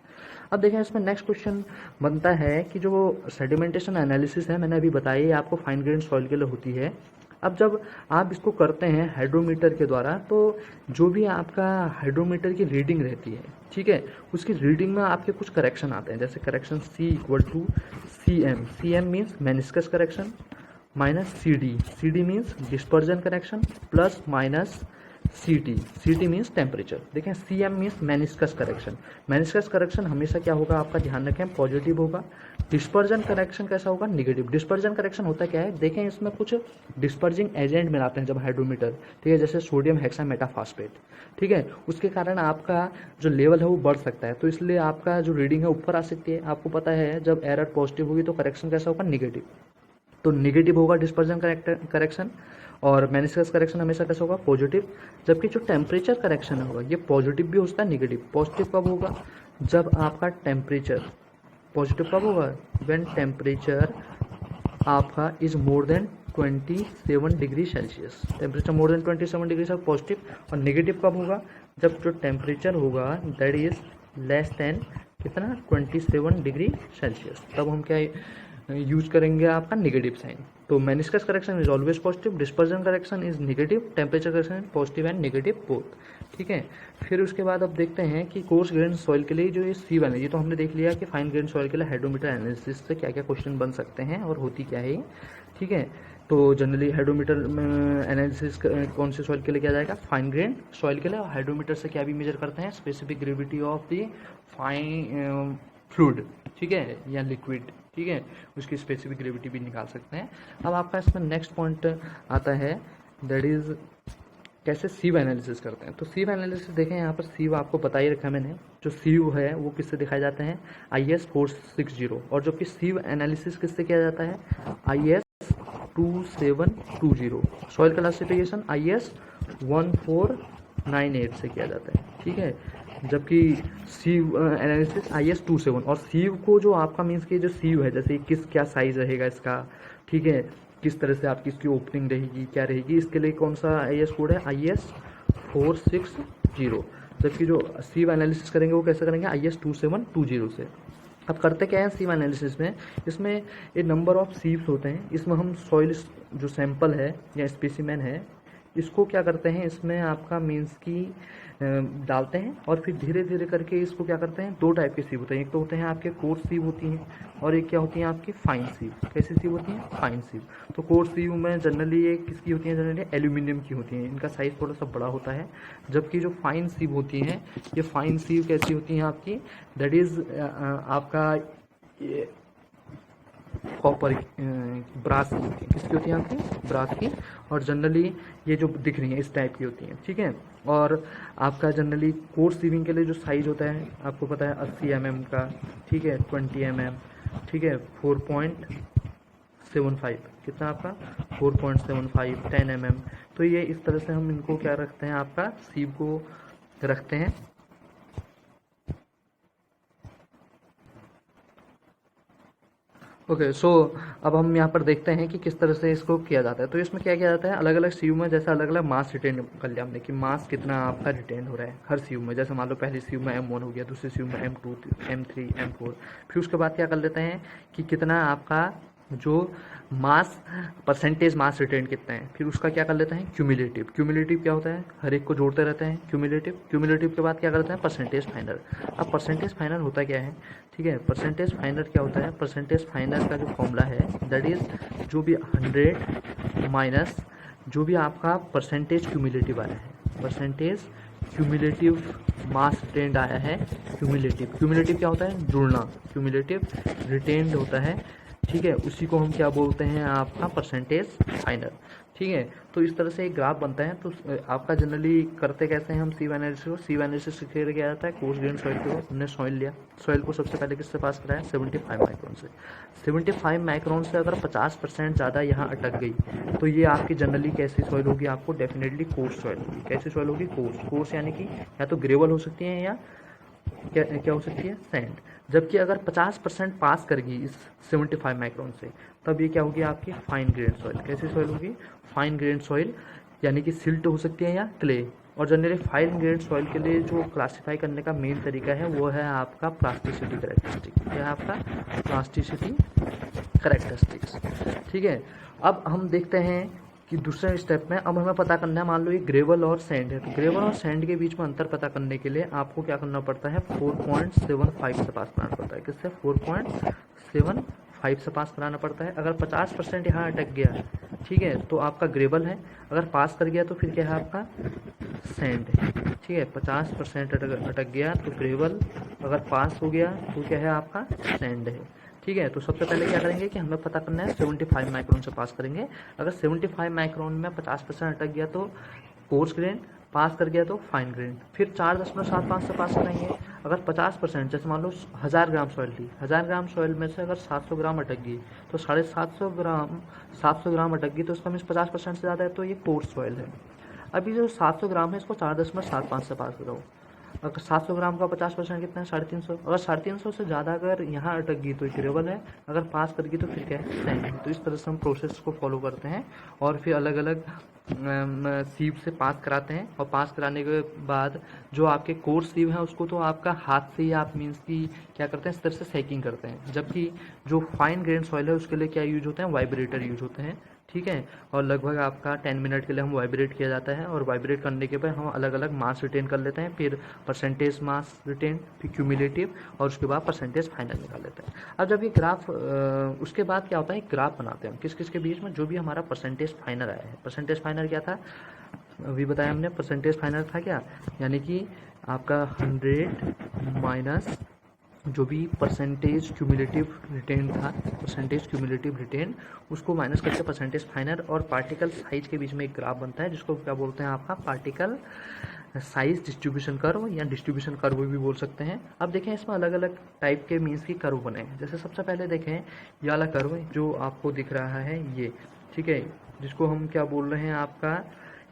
अब देखें इसमें नेक्स्ट क्वेश्चन बनता है कि जो सेडिमेंटेशन एनालिसिस है, मैंने अभी बताया ये आपको फाइन ग्रेन सॉइल के लिए होती है। अब जब आप इसको करते हैं हाइड्रोमीटर के द्वारा, तो जो भी आपका हाइड्रोमीटर की रीडिंग रहती है, ठीक है, उसकी रीडिंग में आपके कुछ करेक्शन आते हैं। जैसे correction C = CM, CM means meniscus correction, minus CD means dispersion correction, plus minus CT means temperature. देखें CM means meniscus correction. Meniscus correction हमेशा क्या होगा, आपका ध्यान रखें, पॉजिटिव होगा। डिस्पर्जन करेक्शन कैसा होगा, निगेटिव। डिस्पर्जन करेक्शन होता क्या है, देखें इसमें कुछ डिस्पर्जिंग एजेंट मिलाते हैं जब हाइड्रोमीटर, ठीक है, जैसे सोडियम हेक्सामेटाफॉस्फेट, ठीक है, उसके कारण आपका जो लेवल है वो बढ़ सकता है, तो इसलिए आपका जो रीडिंग है ऊपर आ सकती है। आपको पता है जब एरर पॉजिटिव होगी तो करेक्शन कैसा होगा, निगेटिव। तो निगेटिव होगा डिस्पर्जन करेक्शन, और मेनिस्कस करेक्शन हमेशा कैसा होगा, पॉजिटिव। जबकि जो टेम्परेचर करेक्शन होगा ये पॉजिटिव भी हो सकता है, निगेटिव। पॉजिटिव कब होगा, जब आपका टेम्परेचर, पॉजिटिव कब होगा, व्हेन टेम्परेचर आपका is more then 27 degree Celsius. Temperature more than 27 degree से पॉजिटिव। और नेगेटिव कब होगा, जब जो टेम्परेचर होगा दैट इज लेस देन कितना, 27 डिग्री सेल्सियस, तब हम क्या यूज करेंगे, आपका नेगेटिव साइन। तो meniscus correction is always positive, dispersion correction is negative, temperature correction is positive and negative both, ठीक है। फिर उसके बाद अब देखते हैं कि कोर्स ग्रेन सॉइल के लिए जो ये C1 है, ये तो हमने देख लिया कि फाइन ग्रेन सॉइल के लिए हाइड्रोमीटर एनालिसिस से क्या क्या क्वेश्चन बन सकते हैं और होती क्या है, ठीक है। तो जनरली हाइड्रोमीटर एनालिसिस कौन से सॉइल के लिए किया जाएगा, फाइन ग्रेन सॉइल के लिए। और हाइड्रोमीटर से क्या भी मेजर करते हैं, specific gravity of the fine fluid, ठीक है, या लिक्विड, ठीक है, उसकी स्पेसिफिक ग्रेविटी भी निकाल सकते हैं। अब आपका इसमें नेक्स्ट पॉइंट आता है, दैट इज कैसे सीव एनालिसिस करते हैं। तो सीव एनालिसिस देखें, यहाँ पर सीव आपको बता ही रखा है मैंने। जो सीव है वो किससे दिखाए जाते हैं, IS 460, और जबकि सीव एनालिसिस किससे किया जाता है, IS 2720। सॉइल क्लासिफिकेशन IS 1498 से किया जाता है, ठीक है। जबकि सीव एनालिसिस IS 27। और सीव को जो आपका मीन्स कि जो सीव है, जैसे किस क्या साइज रहेगा इसका, ठीक है, किस तरह से आपकी इसकी ओपनिंग रहेगी, क्या रहेगी, इसके लिए कौन सा IS कोड है, IS 460। जबकि जो सीव एनालिसिस करेंगे वो कैसे करेंगे, IS 2720 से। अब करते क्या है सीव एनालिसिस में, इसमें एक नंबर ऑफ सीव्स होते हैं। इसमें हम सॉइल जो सैंपल है या स्पेसिमेन है, इसको क्या करते हैं, इसमें आपका मीन्स की डालते हैं, और फिर धीरे धीरे करके इसको क्या करते हैं, दो टाइप के सीव होते हैं। एक तो होते हैं आपके कोर्स सीव होती हैं, और एक क्या होती हैं आपकी फाइन सीव। कैसी सीव होती हैं, फाइन सीव। तो कोर्स सीव में जनरली ये किसकी होती है, जनरली एल्यूमिनियम की होती हैं, इनका साइज थोड़ा सा बड़ा होता है। जबकि जो फाइन सीव होती हैं, ये फाइन सीव कैसी होती हैं आपकी, दैट इज आपका ये कॉपर ब्रास की होती है। किसकी होती है आपकी, ब्रास की। और जनरली ये जो दिख रही है इस टाइप की होती हैं, ठीक है। और आपका जनरली कोर्स सीविंग के लिए जो साइज होता है आपको पता है 80 mm का, ठीक है, 20 mm, ठीक है, 4.75, कितना आपका 4.75, 10 mm। तो ये इस तरह से हम इनको क्या रखते हैं, आपका सीव को रखते हैं। ओके सो अब हम यहाँ पर देखते हैं कि किस तरह से इसको किया जाता है। तो इसमें क्या किया जाता है, अलग अलग सीव में जैसे अलग अलग मास रिटेन कर लिया हमने कि मास कितना आपका रिटेन हो रहा है हर सीव में। जैसे मान लो पहली सीव में M1 हो गया, दूसरी सीव में M2, M3, M4। फिर उसके बाद क्या कर लेते हैं कि कितना आपका जो मास परसेंटेज मास रिटेन कितना है, फिर उसका क्या कर लेते हैं क्यूमुलेटिव। क्यूमुलेटिव क्या होता है, हर एक को जोड़ते रहते हैं क्यूमुलेटिव। क्यूमुलेटिव के बाद क्या करते हैं परसेंटेज फाइनल। अब परसेंटेज फाइनल होता क्या है, ठीक है, परसेंटेज फाइनल क्या होता है, परसेंटेज फाइनल का जो फॉर्मूला है दैट इज जो भी 100 माइनस जो भी आपका परसेंटेज क्यूमुलेटिव आया है, परसेंटेज क्यूमुलेटिव मास रिटेन्ड आया है। क्यूमुलेटिव, क्यूमुलेटिव क्या होता है, जुड़ना, क्यूमुलेटिव रिटेन्ड होता है, ठीक है, उसी को हम क्या बोलते हैं आपका परसेंटेज फाइनल, ठीक है। तो इस तरह से एक ग्राफ बनता है। तो आपका जनरली करते कैसे हैं हम सीव एनालिसिस को, सीव एनालिसिस से किया जाता है कोर्स ग्रेन सॉइल को। हमने सॉइल लिया, सॉइल को सबसे पहले किससे पास कराया, 75 माइक्रोन से। 75 माइक्रोन से अगर 50% ज़्यादा यहाँ अटक गई तो ये आपकी जनरली कैसी सॉइल होगी, आपको डेफिनेटली कोर्स सॉइल होगी। कैसी सॉइल होगी, कोर्स। कोर्स यानी कि या तो ग्रेवल हो सकती है या क्या हो सकती है, सैंड। जबकि अगर 50% पास करेगी इस 75 माइक्रोन से, तब ये क्या होगी आपकी फाइन ग्रेन सॉइल। कैसी सॉइल होगी, फाइन ग्रेन सॉइल, यानी कि सिल्ट हो सकती है या क्ले। और जनरली फाइन ग्रेन सॉइल के लिए जो क्लासिफाई करने का मेन तरीका है वो है आपका प्लास्टिसिटी कैरेक्टरिस्टिक। क्या है आपका, प्लास्टिसिटी कैरेक्टरिस्टिक्स, ठीक है। अब हम देखते हैं कि दूसरे स्टेप में अब हमें पता करना है, मान लो ये ग्रेवल और सैंड है, तो ग्रेवल और सैंड के बीच में अंतर पता करने के लिए आपको क्या करना पड़ता है, 4.75 से पास कराना पड़ता है। किससे, 4.75 से पास कराना पड़ता है। अगर 50% यहाँ अटक गया, ठीक है, तो आपका ग्रेवल है। अगर पास कर गया तो फिर क्या है आपका सैंड है, ठीक है। 50% अटक गया तो ग्रेवल, अगर पास हो गया तो क्या है आपका सैंड है, ठीक है। तो सबसे पहले क्या करेंगे कि हमें पता करना है 75 माइक्रोन से पास करेंगे। अगर 75 माइक्रोन में 50% अटक गया तो कोर्स ग्रेन, पास कर गया तो फाइन ग्रेन। फिर 4.75 से पास कराएंगे। अगर 50%, जैसे मान लो 1000 ग्राम सॉइल ली, 1000 ग्राम सॉइल में से अगर 700 ग्राम अटक गई तो 750 ग्राम अटक गई, तो उसका मीन्स 50% से ज़्यादा है, तो ये कोर्स सॉइल है। अभी जो 700 ग्राम है इसको 4.75 से पास कराओ। अगर 700 ग्राम का 50% कितना है, 350। अगर 350 से ज़्यादा अगर यहाँ अटक गई तो ग्रेवल है, अगर पास कर गई तो फिर क्या है, सैंड है। तो इस तरह से हम प्रोसेस को फॉलो करते हैं और फिर अलग अलग सीव से पास कराते हैं। और पास कराने के बाद जो आपके कोर्स सीव है उसको तो आपका हाथ से ही आप मीन्स की क्या करते हैं, इस तरह से सेकिंग करते हैं। जबकि जो फाइन ग्रेन सॉइल है उसके लिए क्या यूज होते हैं, वाइब्रेटर यूज होते हैं, ठीक है। और लगभग आपका 10 मिनट के लिए हम वाइब्रेट किया जाता है, और वाइब्रेट करने के बाद हम अलग अलग मास रिटेन कर लेते हैं। फिर परसेंटेज मास रिटेन, फिर क्यूमुलेटिव, और उसके बाद परसेंटेज फाइनल निकाल लेते हैं। अब जब ये ग्राफ उसके बाद क्या होता है, ग्राफ बनाते हैं हम किस किस के बीच में, जो भी हमारा परसेंटेज फाइनल आया है। परसेंटेज फाइनल क्या था, अभी बताया हमने, परसेंटेज फाइनल था क्या, यानी कि आपका 100 माइनस जो भी परसेंटेज क्यूमुलेटिव रिटेन था, परसेंटेज क्यूमुलेटिव रिटेन, उसको माइनस करके परसेंटेज फाइनल और पार्टिकल साइज के बीच में एक ग्राफ बनता है जिसको क्या बोलते हैं आपका पार्टिकल साइज डिस्ट्रीब्यूशन कर्व या डिस्ट्रीब्यूशन कर्व भी बोल सकते हैं। अब देखें इसमें अलग अलग टाइप के मीन्स की कर्व बने हैं। जैसे सबसे पहले देखें ये वाला कर्व जो आपको दिख रहा है ये, ठीक है, जिसको हम क्या बोल रहे हैं आपका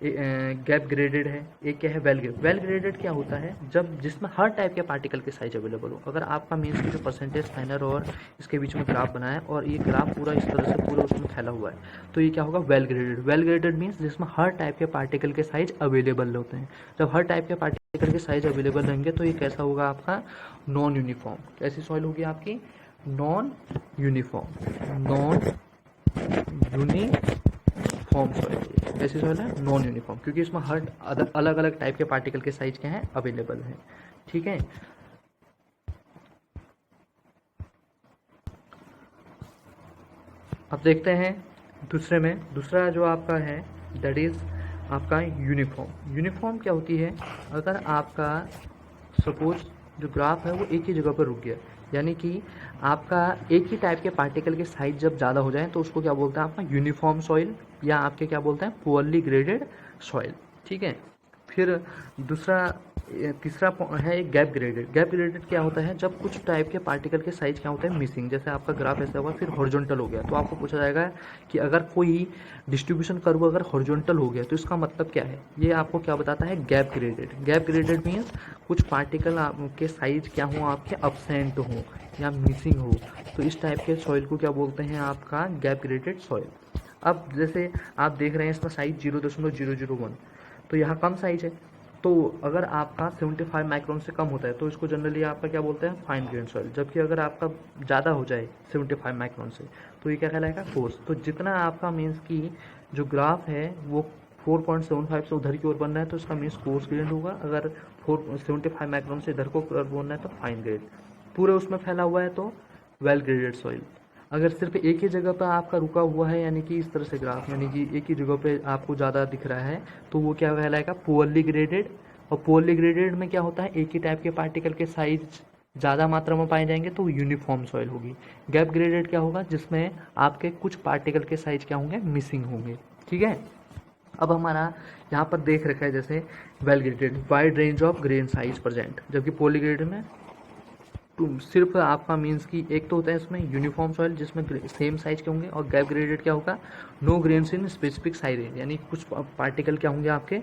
गैप ग्रेडेड है। एक क्या है वेल ग्रेडेड क्या होता है, जब जिसमें हर टाइप के पार्टिकल के साइज अवेलेबल हो। अगर आपका मीन्स की जो परसेंटेज फाइनल और इसके बीच में ग्राफ बना है और ये ग्राफ पूरा इस तरह से पूरा उसमें फैला हुआ है, तो ये क्या होगा well graded. Well graded means जिसमें हर टाइप के पार्टिकल के साइज अवेलेबल होते हैं। जब हर टाइप के पार्टिकल के साइज अवेलेबल रहेंगे तो ये कैसा होगा आपका नॉन यूनिफॉर्म। कैसी सॉइल होगी आपकी non uniform, non uniform soil. कैसी सॉइल है नॉन यूनिफॉर्म, क्योंकि इसमें हर अलग अलग टाइप के पार्टिकल के साइज क्या हैं अवेलेबल हैं, ठीक है। अब देखते हैं दूसरा जो आपका है दैट इज आपका यूनिफॉर्म। यूनिफॉर्म क्या होती है, अगर आपका सपोज जो ग्राफ है वो एक ही जगह पर रुक गया, यानी कि आपका एक ही टाइप के पार्टिकल के साइज जब ज़्यादा हो जाए तो उसको क्या बोलते हैं आपका यूनिफॉर्म सॉइल, या आपके क्या बोलते हैं पुअरली ग्रेडेड सॉइल, ठीक है। फिर तीसरा है एक गैप ग्रेडेड। गैप ग्रेडेड क्या होता है, जब कुछ टाइप के पार्टिकल के साइज क्या होता है मिसिंग। जैसे आपका ग्राफ ऐसा हुआ फिर हॉरिजॉन्टल हो गया, तो आपको पूछा जाएगा कि अगर कोई डिस्ट्रीब्यूशन कर्व अगर हॉरिजॉन्टल हो गया तो इसका मतलब क्या है, ये आपको क्या बताता है gap graded. Gap graded means कुछ पार्टिकल के साइज क्या हो आपके अब्सेंट हो या मिसिंग हो, तो इस टाइप के सॉइल को क्या बोलते हैं आपका गैप ग्रेडेड सॉइल। अब जैसे आप देख रहे हैं इसका साइज 0.001, तो यहाँ कम साइज है, तो अगर आपका 75 माइक्रोन से कम होता है तो इसको जनरली आपका क्या बोलते हैं फाइन ग्रेन सॉइल। जबकि अगर आपका ज़्यादा हो जाए 75 माइक्रोन से तो ये क्या कहलाएगा कोर्स। तो जितना आपका मीन्स की जो ग्राफ है वो 4.75 से उधर की ओर बन रहा है तो इसका मीन्स कोर्स ग्रेन होगा। अगर 75 माइक्रोन से इधर को बनना है तो फाइन ग्रेड। पूरे उसमें फैला हुआ है तो वेल ग्रेडेड सॉइल। अगर सिर्फ एक ही जगह पर आपका रुका हुआ है, यानी कि इस तरह से ग्राफ, यानी कि एक ही जगह पे आपको ज़्यादा दिख रहा है, तो वो क्या कहलाएगा पुअरली ग्रेडेड। और पुअरली ग्रेडेड में क्या होता है, एक ही टाइप के पार्टिकल के साइज ज़्यादा मात्रा में पाए जाएंगे तो यूनिफॉर्म सॉइल होगी। गैप ग्रेडेड क्या होगा, जिसमें आपके कुछ पार्टिकल के साइज क्या होंगे मिसिंग होंगे, ठीक है। अब हमारा यहाँ पर देख रखा है जैसे well graded wide range of grain size present, जबकि पॉली ग्रेडेड में सिर्फ आपका मीन्स की एक तो होता है इसमें यूनिफॉर्म सॉइल जिसमें सेम साइज के होंगे, और गैप ग्रेडेड क्या होगा no grains in specific size range, यानी कुछ पार्टिकल क्या होंगे आपके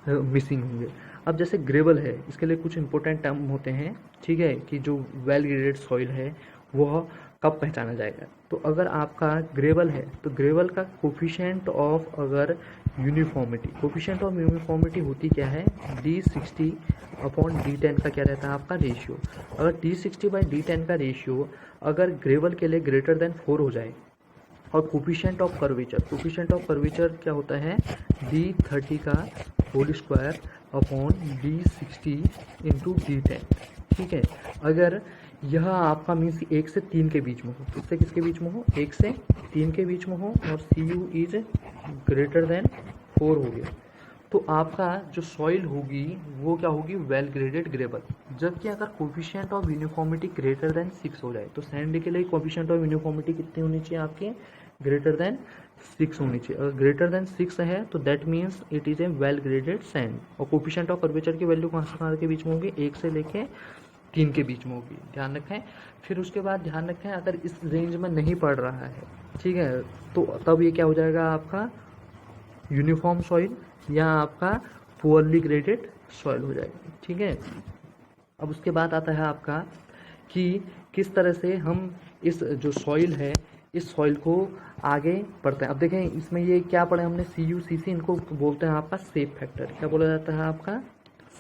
मिसिंग होंगे। अब जैसे ग्रेवल है, इसके लिए कुछ इंपॉर्टेंट टर्म होते हैं, ठीक है, कि जो वेल ग्रेडेड सॉइल है वह कब पहचाना जाएगा। तो अगर आपका ग्रेवल है तो ग्रेवल का कोफिशिएंट ऑफ अगर यूनिफॉर्मिटी, कोफिशिएंट ऑफ यूनिफॉर्मिटी होती क्या है D60 अपॉन D10 का क्या रहता है आपका रेशियो। अगर D60/D10 का रेशियो अगर ग्रेवल के लिए ग्रेटर देन 4 हो जाए, और कोफिशिएंट ऑफ कर्वेचर क्या होता है D30 का whole square upon D60 into D10, ठीक है। अगर यह आपका मीन्स 1 से 3 के बीच में हो, किससे किसके बीच में हो, 1 से 3 के बीच में हो, और CU इज ग्रेटर देन 4 हो गया, तो आपका जो सॉइल होगी वो क्या होगी वेल ग्रेडेड ग्रेवल। जबकि अगर coefficient of uniformity greater than 6 हो जाए, तो सैंड के लिए कोफिशिएंट ऑफ यूनिफॉर्मिटी कितनी होनी चाहिए आपकी ग्रेटर देन 6 होनी चाहिए। अगर ग्रेटर देन 6 है तो that means it is a well graded sand. और कोफिशिएंट ऑफ कर्वेचर की वैल्यू कहाँ से कहाँ के बीच में होगी, 1 से लेके 3 के बीच में होगी, ध्यान रखें। फिर उसके बाद ध्यान रखें अगर इस रेंज में नहीं पड़ रहा है, ठीक है, तो तब ये क्या हो जाएगा आपका यूनिफॉर्म सॉइल या आपका पुअरली ग्रेडेड सॉइल हो जाएगा, ठीक है। अब उसके बाद आता है आपका कि किस तरह से हम इस जो सॉइल है इस सॉइल को आगे बढ़ते हैं। अब देखें इसमें ये क्या पढ़े हमने CU/CC, इनको बोलते हैं आपका सेप फैक्टर। क्या बोला जाता है आपका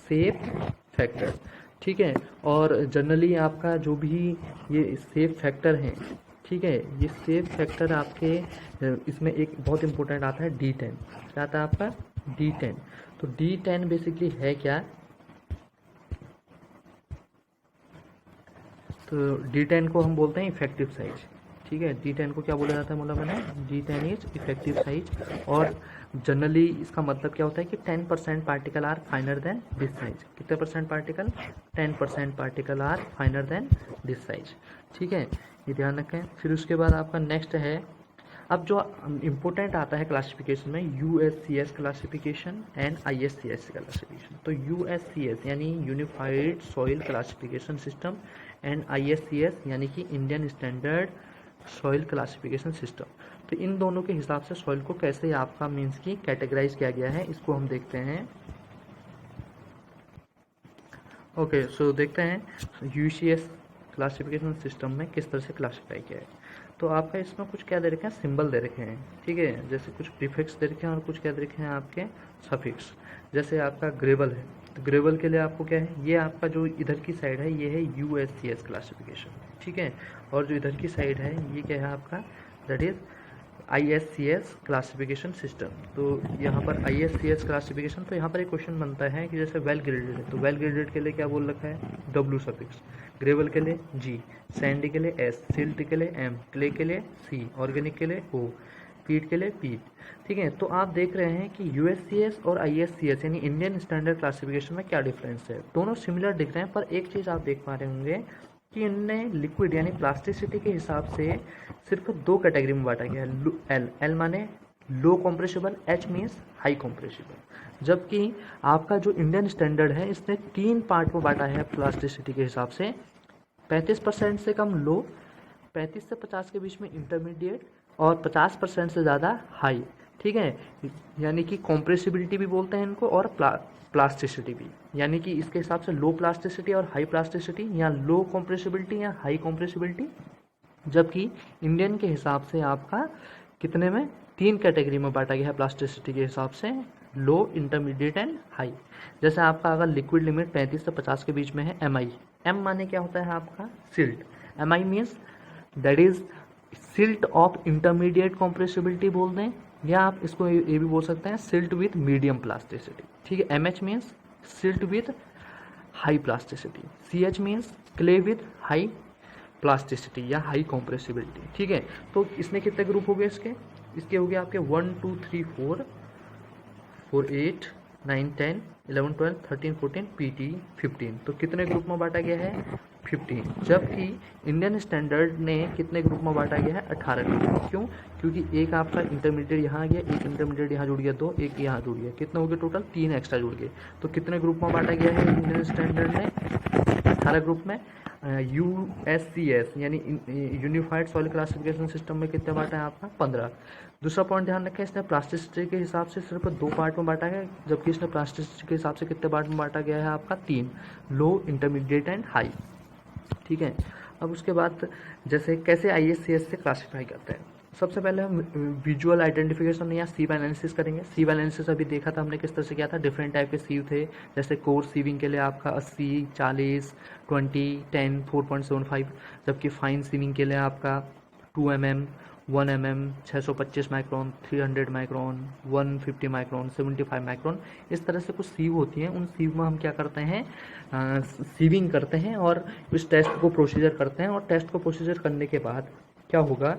सेप फैक्टर, ठीक है। और जनरली आपका जो भी ये सेप फैक्टर हैं, ठीक है, ये सेप फैक्टर आपके इसमें एक बहुत इंपॉर्टेंट आता है D10। क्या आता है आपका D10। तो D10 बेसिकली है क्या, तो D10 को हम बोलते हैं इफेक्टिव साइज, ठीक है। D10 को क्या बोला जाता है, बोला मैंने D10 इज इफेक्टिव साइज। और जनरली इसका मतलब क्या होता है कि 10% particle are finer than this size. कितने percent particle? 10% particle are finer than this size. ठीक है, ये ध्यान रखें। फिर उसके बाद आपका नेक्स्ट है, अब जो इम्पोर्टेंट आता है क्लासिफिकेशन में, USCS classification and ISCS classification. तो यूएससीएस यानी unified soil classification system and ISCS यानी कि Indian standard soil classification system. तो इन दोनों के हिसाब से सॉइल को कैसे आपका मीन्स की कैटेगराइज किया गया है, इसको हम देखते हैं। ओके, सो देखते हैं यूसीएस क्लासिफिकेशन सिस्टम में किस तरह से क्लासीफाई किया है। तो आपका इसमें कुछ क्या दे रखे हैं, सिंबल दे रखे हैं। ठीक है, जैसे कुछ प्रीफिक्स दे रखे हैं और कुछ क्या दे रखे हैं आपके सफिक्स। जैसे आपका ग्रेवल है, तो ग्रेवल के लिए आपको क्या है, ये आपका जो इधर की साइड है ये है यूएससीएस क्लासिफिकेशन। ठीक है, और जो इधर की साइड है ये क्या है आपका, दैट इज आईएससीएस क्लासिफिकेशन सिस्टम। तो यहाँ पर आईएससीएस क्लासिफिकेशन, तो यहाँ पर एक क्वेश्चन बनता है कि जैसे वेल ग्रेडेड है, तो वेल ग्रेडेड के लिए क्या बोल रखा है, डब्ल्यू सफिक्स। ग्रेवल के लिए जी, सैंडी के लिए एस, सिल्ट के लिए एम, क्ले के लिए सी, ऑर्गेनिक के लिए ओ, पीट के लिए पीट। ठीक है, तो आप देख रहे हैं कि यूएससीएस और आईएससीएस यानी इंडियन स्टैंडर्ड क्लासिफिकेशन में क्या डिफरेंस है। दोनों सिमिलर दिख रहे हैं, पर एक चीज़ आप देख पा रहे होंगे कि इनने लिक्विड यानी प्लास्टिसिटी के हिसाब से सिर्फ दो कैटेगरी में बांटा गया है। एल, एल माने low compressible, H means high compressible. जबकि आपका जो इंडियन स्टैंडर्ड है इसने 3 पार्ट में बांटा है प्लास्टिसिटी के हिसाब से। 35% से कम लो, 35 से 50 के बीच में इंटरमीडिएट और 50% से ज़्यादा हाई। ठीक है, यानी कि कॉम्प्रेसिबिलिटी भी बोलते हैं इनको और प्लास्टिसिटी भी, यानी कि इसके हिसाब से लो प्लास्टिसिटी और हाई प्लास्टिसिटी, या लो कॉम्प्रेसिबिलिटी या हाई कॉम्प्रेसिबिलिटी। जबकि इंडियन के हिसाब से आपका कितने में, 3 कैटेगरी में बांटा गया है प्लास्टिसिटी के हिसाब से, लो, इंटरमीडिएट एंड हाई। जैसे आपका अगर लिक्विड लिमिट 35 से 50 के बीच में है, एम आई, एम माने क्या होता है आपका, silt. M I means that is silt of intermediate compressibility बोल दें, या आप इसको ये भी बोल सकते हैं सिल्ट विथ मीडियम प्लास्टिसिटी। ठीक है, M H means silt with high plasticity, C H means clay with high plasticity या हाई कॉम्प्रेसिबिलिटी। ठीक है, तो इसमें कितने ग्रुप हो गए इसके हो गए आपके 1 2 3 4 8 9 10 11 12 13 14 पीटी 15। तो कितने ग्रुप में बांटा गया है, 15। जबकि इंडियन स्टैंडर्ड ने कितने ग्रुप में बांटा गया है, 18 ग्रुप। क्यों? क्योंकि एक आपका इंटरमीडिएट यहाँ आ गया, एक इंटरमीडिएट यहाँ जुड़ गया, 2, एक यहाँ जुड़ गया, कितने हो गए टोटल, 3 एक्स्ट्रा जुड़ गए। तो कितने ग्रुप में बांटा गया है इंडियन स्टैंडर्ड ने, 18 ग्रुप में। यूएससीएस यानी यूनिफाइड सॉइल क्लासिफिकेशन सिस्टम में कितने बांटा है आपका, 15। दूसरा पॉइंट ध्यान रखें, इसने प्लास्टिसिटी के हिसाब से सिर्फ 2 पार्ट में बांटा है, जबकि इसने प्लास्टिसिटी के हिसाब से कितने पार्ट में बांटा गया है आपका, 3, लो, इंटरमीडिएट एंड हाई। ठीक है, अब उसके बाद जैसे कैसे आईएससीएस से क्लासिफाई करते हैं। सबसे पहले हम विजुअल आइडेंटिफिकेशन या सीव एनालिसिस करेंगे। सीव एनालिसिस अभी देखा था हमने किस तरह से किया था, डिफरेंट टाइप के सीव थे। जैसे कोर सीविंग के लिए आपका 80, 40, 20, 10, 4.75, जबकि फाइन सीविंग के लिए आपका 2 mm, 1 mm, 625 micron, 300 micron, 150 micron, 75 micron, इस तरह से कुछ सीव होती हैं। उन सीव में हम क्या करते हैं, सीविंग करते हैं और इस टेस्ट को प्रोसीजर करते हैं। और टेस्ट को प्रोसीजर करने के बाद क्या होगा,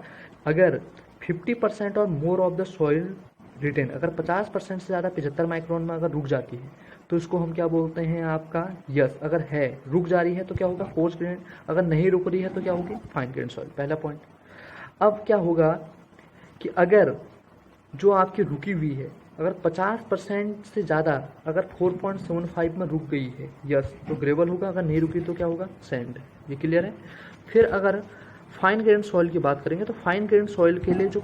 अगर 50% और more of the soil retain, अगर 50% से ज़्यादा 75 माइक्रोन में अगर रुक जाती है तो इसको हम क्या बोलते हैं आपका यस। अगर है रुक जा रही है तो क्या होगा, कोर्स ग्रेन। अगर नहीं रुक रही है तो क्या होगी, फाइन ग्रेन सॉइल। पहला पॉइंट। अब क्या होगा कि अगर जो आपकी रुकी हुई है अगर 50% से ज़्यादा अगर 4.75 में रुक गई है यस तो ग्रेवल होगा, अगर नहीं रुकी तो क्या होगा, सैंड। ये क्लियर है। फिर अगर फाइन ग्रेन सॉइल की बात करेंगे तो फाइन ग्रेन सॉइल के लिए जो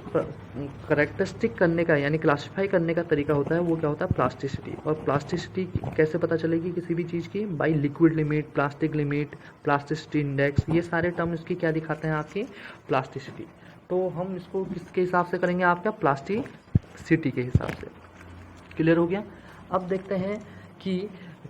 करेक्टरिस्टिक करने का यानी क्लासिफाई करने का तरीका होता है वो क्या होता है, प्लास्टिसिटी। और प्लास्टिसिटी कैसे पता चलेगी किसी भी चीज़ की, by liquid limit, plastic limit, plasticity index, ये सारे टर्म इसकी क्या दिखाते हैं, आपकी प्लास्टिसिटी। तो हम इसको किसके हिसाब से करेंगे, आपका प्लास्टिसिटी के हिसाब से। क्लियर हो गया। अब देखते हैं कि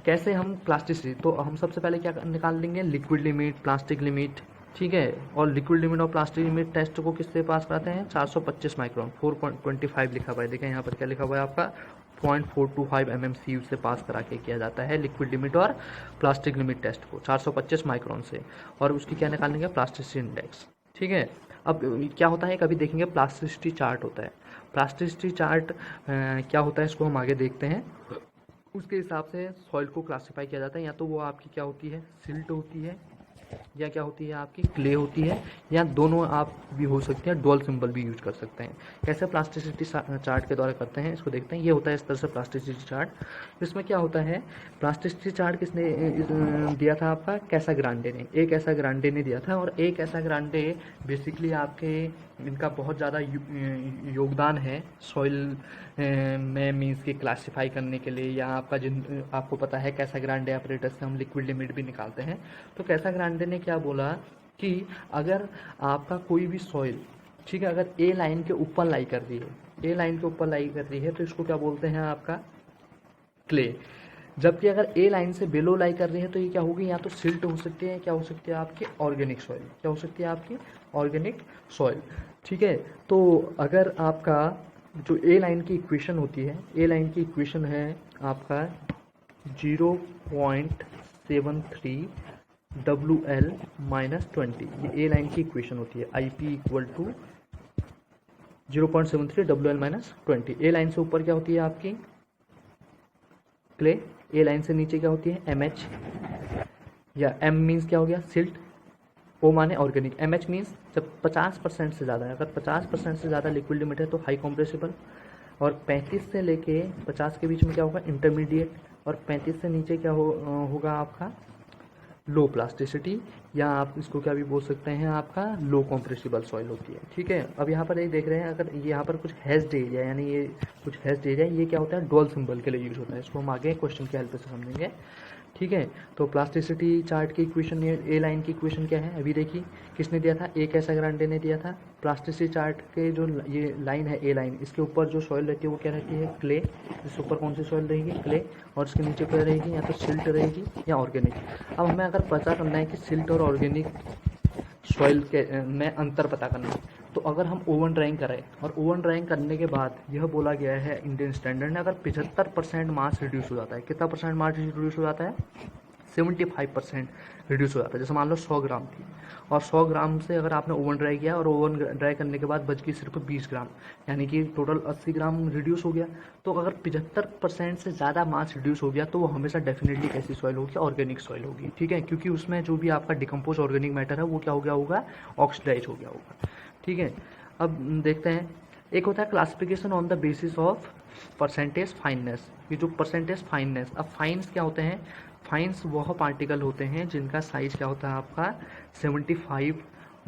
कैसे हम प्लास्टिसिटी, तो हम सबसे पहले क्या निकाल लेंगे, लिक्विड लिमिट, प्लास्टिक लिमिट। ठीक है, और लिक्विड लिमिट और प्लास्टिक लिमिट टेस्ट को किससे पास कराते हैं, 425 माइक्रोन, 4.25 लिखा हुआ है, देखें यहाँ पर क्या लिखा हुआ है आपका, 0.425 mm से पास करा के किया जाता है लिक्विड लिमिट और प्लास्टिक लिमिट टेस्ट को 425 माइक्रोन से। और उसकी क्या निकालेंगे, प्लास्टिसिटी इंडेक्स। ठीक है, अब क्या होता है, कभी देखेंगे प्लास्टिसिटी चार्ट होता है। प्लास्टिसिटी चार्ट क्या होता है इसको हम आगे देखते हैं। उसके हिसाब से सॉइल को क्लासिफाई किया जाता है, या तो वो आपकी क्या होती है, सिल्ट होती है, या क्या होती है आपकी क्ले होती है, या दोनों आप भी हो सकती है, डुअल सिंबल भी यूज कर सकते हैं। कैसे प्लास्टिसिटी चार्ट के द्वारा करते हैं इसको देखते हैं। ये होता है इस तरह से प्लास्टिसिटी चार्ट। इसमें क्या होता है, प्लास्टिसिटी चार्ट किसने दिया था आपका, कैसाग्रांडे ने, एक कैसाग्रांडे ने दिया था। और एक कैसाग्रांडे बेसिकली आपके इनका बहुत ज़्यादा योगदान है सॉइल में मीन्स की क्लासीफाई करने के लिए, या आपका आपको पता है कैसाग्रांडे ऑपरेटर से हम लिक्विड लिमिट भी निकालते हैं। तो कैसाग्रांडे ने क्या बोला कि अगर आपका कोई भी सॉइल, ठीक है, अगर ए लाइन के ऊपर लाई कर रही है, ए लाइन के ऊपर लाई कर रही है तो इसको क्या बोलते हैं आपका क्ले। जबकि अगर ए लाइन से बिलो लाई कर रही है तो ये क्या होगी, या तो सिल्ट हो सकती है, क्या हो सकती है आपकी ऑर्गेनिक सॉइल, क्या हो सकती है आपकी ऑर्गेनिक सॉइल। ठीक है, तो अगर आपका जो ए लाइन की इक्वेशन होती है, ए लाइन की इक्वेशन है आपका 0.73 WL - 20, ये ए लाइन की इक्वेशन होती है। IP = 0.73 WL - 20। ए लाइन से ऊपर क्या होती है आपकी क्ले, ए लाइन से नीचे क्या होती है MH, या M मीन्स क्या हो गया सिल्ट, O माने ऑर्गेनिक, MH मीन्स जब 50% से ज़्यादा है, अगर 50% से ज़्यादा लिक्विड लिमिट है तो हाई कॉम्प्रेसिबल, और 35 से लेके 50 के बीच में क्या होगा इंटरमीडिएट, और 35 से नीचे क्या होगा आपका लो प्लास्टिसिटी, या आप इसको क्या भी बोल सकते हैं आपका लो कॉम्प्रेसिबल सॉइल होती है। ठीक है, अब यहाँ पर ये देख रहे हैं, अगर ये यहाँ पर कुछ हैज्ड एरिया, यानी ये कुछ हैज्ड एरिया, ये क्या होता है डुअल सिंबल के लिए यूज होता है। इसको हम आगे क्वेश्चन की हेल्प से समझेंगे। ठीक है, तो प्लास्टिसिटी चार्ट की इक्वेशन, ए लाइन की इक्वेशन क्या है अभी देखिए, किसने दिया था, ए कैसाग्रांडे ने दिया था। प्लास्टिसिटी चार्ट के जो ये लाइन है ए लाइन, इसके ऊपर जो सॉइल रहती है वो क्या रहती है क्ले, इसके ऊपर कौन सी सॉइल रहेगी क्ले, और इसके नीचे क्या रहेगी, या तो सिल्ट रहेगी या ऑर्गेनिक। अब हमें अगर पता करना है कि सिल्ट और ऑर्गेनिक सॉइल के में अंतर पता करना है, तो अगर हम ओवन ड्राइंग करें, और ओवन ड्राइंग करने के बाद यह बोला गया है इंडियन स्टैंडर्ड ने, अगर 75% मास रिड्यूस हो जाता है, कितना परसेंट मास रिड्यूस हो जाता है 75% रिड्यूस हो जाता है। जैसे मान लो 100 ग्राम थी, और 100 ग्राम से अगर आपने ओवन ड्राई किया और ओवन ड्राई करने के बाद बच गई सिर्फ 20 ग्राम, यानी कि टोटल 80 ग्राम रिड्यूस हो गया। तो अगर 75% से ज़्यादा मास रिड्यूस हो गया तो वो हमेशा डेफिनेटली कैसी सॉइल होगी, ऑर्गेनिक सॉइल होगी। ठीक है, क्योंकि उसमें जो भी आपका डिकम्पोज ऑर्गेनिक मैटर है वो क्या हो गया होगा, ऑक्सीडाइज हो गया होगा। ठीक है, अब देखते हैं, एक होता है classification on the basis of percentage fineness. ये जो परसेंटेज फाइननेस, अब फाइन्स क्या होते हैं, फाइन्स वह पार्टिकल होते हैं जिनका साइज क्या होता है आपका 75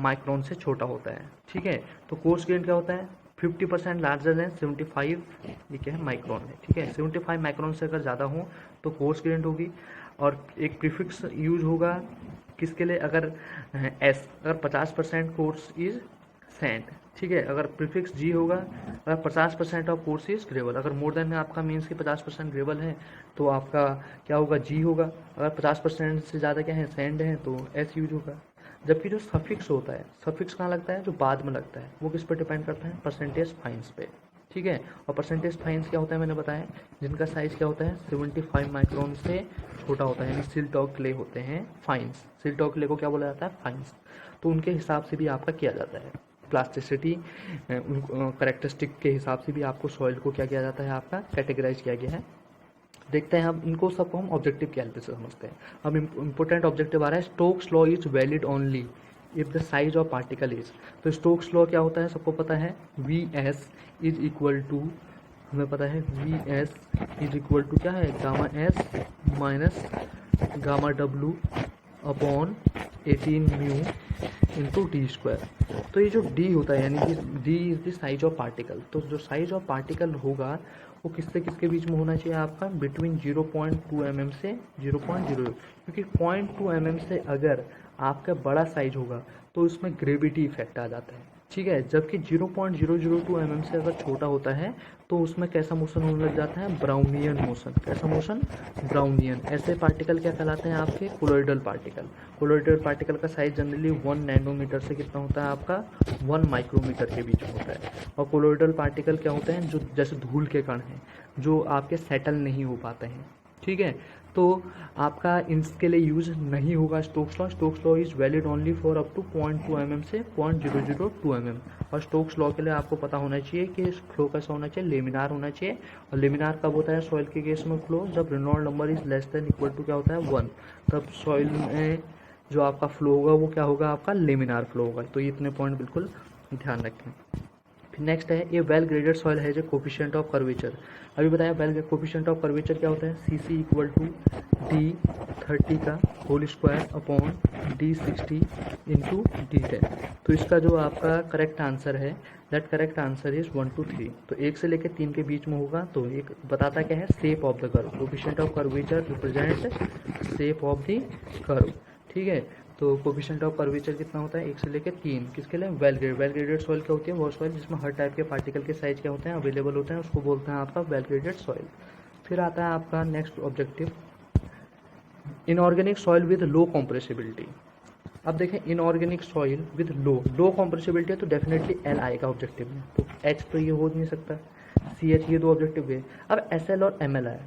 माइक्रोन से छोटा होता है। ठीक है, तो कोर्स ग्रेन क्या होता है 50% लार्जर देन 75, ये क्या है माइक्रोन है। ठीक है, 75 माइक्रोन से अगर ज़्यादा हो तो कोर्स ग्रेन होगी, और एक प्रीफिक्स यूज होगा किसके लिए, अगर एस, अगर 50% कोर्स इज सैंड। ठीक है, अगर प्रीफिक्स जी होगा, अगर 50% ऑफ कोर्स इज ग्रेवल, अगर मोर देन आपका मीन्स कि 50% ग्रेवल है तो आपका क्या होगा जी होगा, अगर 50% से ज़्यादा क्या है सैंड है तो एस यूज होगा। जबकि जो सफिक्स होता है, सफिक्स कहाँ लगता है, जो बाद में लगता है, वो किस पर डिपेंड करता है, परसेंटेज फाइन्स पे। ठीक है, और परसेंटेज फाइन्स क्या होता है मैंने बताया, जिनका साइज क्या होता है 75 माइक्रोन से छोटा होता है, यानी सिल्ट और क्ले होते हैं फाइन्स। सिल्ट और क्ले को क्या बोला जाता है फाइन्स, तो उनके हिसाब से भी आपका किया जाता है प्लास्टिसिटी, करेक्टरिस्टिक के हिसाब से भी आपको सॉइल को क्या किया जाता है आपका कैटेगराइज किया गया है। देखते हैं हम इनको सबको, हम ऑब्जेक्टिव के हेल्प से समझते हैं। अब इम्पोर्टेंट ऑब्जेक्टिव आ रहा है, Stokes law is valid only if the size of particle is. तो स्टोक्स लॉ क्या होता है सबको पता है, VS इज इक्वल टू, हमें पता है VS इज इक्वल टू क्या है gamma S minus gamma W upon 18 mu into d²। तो ये जो d होता है, यानी कि d is the size of particle, तो जो साइज ऑफ पार्टिकल होगा वो किससे किसके बीच में होना चाहिए आपका, बिटवीन 0.2 mm से 0.0, क्योंकि 0.2 mm से अगर आपका बड़ा साइज होगा तो उसमें ग्रेविटी इफेक्ट आ जाता है। ठीक है, जबकि 0.002 mm से अगर छोटा होता है तो उसमें कैसा मोशन होने लग जाता है, ब्राउनियन मोशन। कैसा मोशन, ब्राउनियन। ऐसे पार्टिकल क्या कहलाते हैं आपके, कोलोइडल पार्टिकल। कोलोइडल पार्टिकल का साइज जनरली 1 नैनोमीटर से कितना होता है आपका 1 माइक्रोमीटर के बीच में होता है। और कोलोइडल पार्टिकल क्या होते हैं, जो जैसे धूल के कण हैं जो आपके सेटल नहीं हो पाते हैं। ठीक है, तो आपका इसके लिए यूज नहीं होगा Stokes law. Stokes law is valid only for up to 0.2 mm से 0.002 mm। और स्टोक्स लॉ के लिए आपको पता होना चाहिए कि फ्लो कैसा होना चाहिए, लेमिनार होना चाहिए। और लेमिनार कब होता है सॉइल के केस में फ्लो, जब Reynold number is less than equal to क्या होता है 1, तब सॉइल में जो आपका फ्लो होगा वो क्या होगा, आपका लेमिनार फ्लो होगा। तो ये इतने पॉइंट बिल्कुल ध्यान रखें। फिर नेक्स्ट है ये वेल ग्रेडेड सॉइल है जो कोफिशिएंट ऑफ कर्वेचर। अभी बताया वेल कोफिशिएंट ऑफ कर्वेचर क्या होता है, सी इक्वल टू डी 30 का whole square upon D 60 into D 10। तो इसका जो आपका करेक्ट आंसर है, that correct answer is 1 to 3। तो 1 से लेकर 3 के बीच में होगा। तो एक बताता क्या है, shape of the curve. Coefficient of curvature represent shape of the curve. ठीक है, तो कोफिशिएंट ऑफ कर्वेचर कितना होता है, 1 से लेकर 3। किसके लिए, वेल ग्रेडेड सॉइल क्या होती है, वो सॉइल जिसमें हर टाइप के पार्टिकल के साइज क्या होते हैं, अवेलेबल होते हैं, उसको बोलते हैं आपका वेल ग्रेडेड सॉइल। फिर आता है आपका next objective, inorganic soil with low compressibility. अब देखें inorganic soil with low compressibility है तो डेफिनेटली एल आएगा ऑब्जेक्टिव में। तो एच तो ये हो नहीं सकता, सी एच, ये दो ऑब्जेक्टिव गए। अब एस एल और एम एल आया।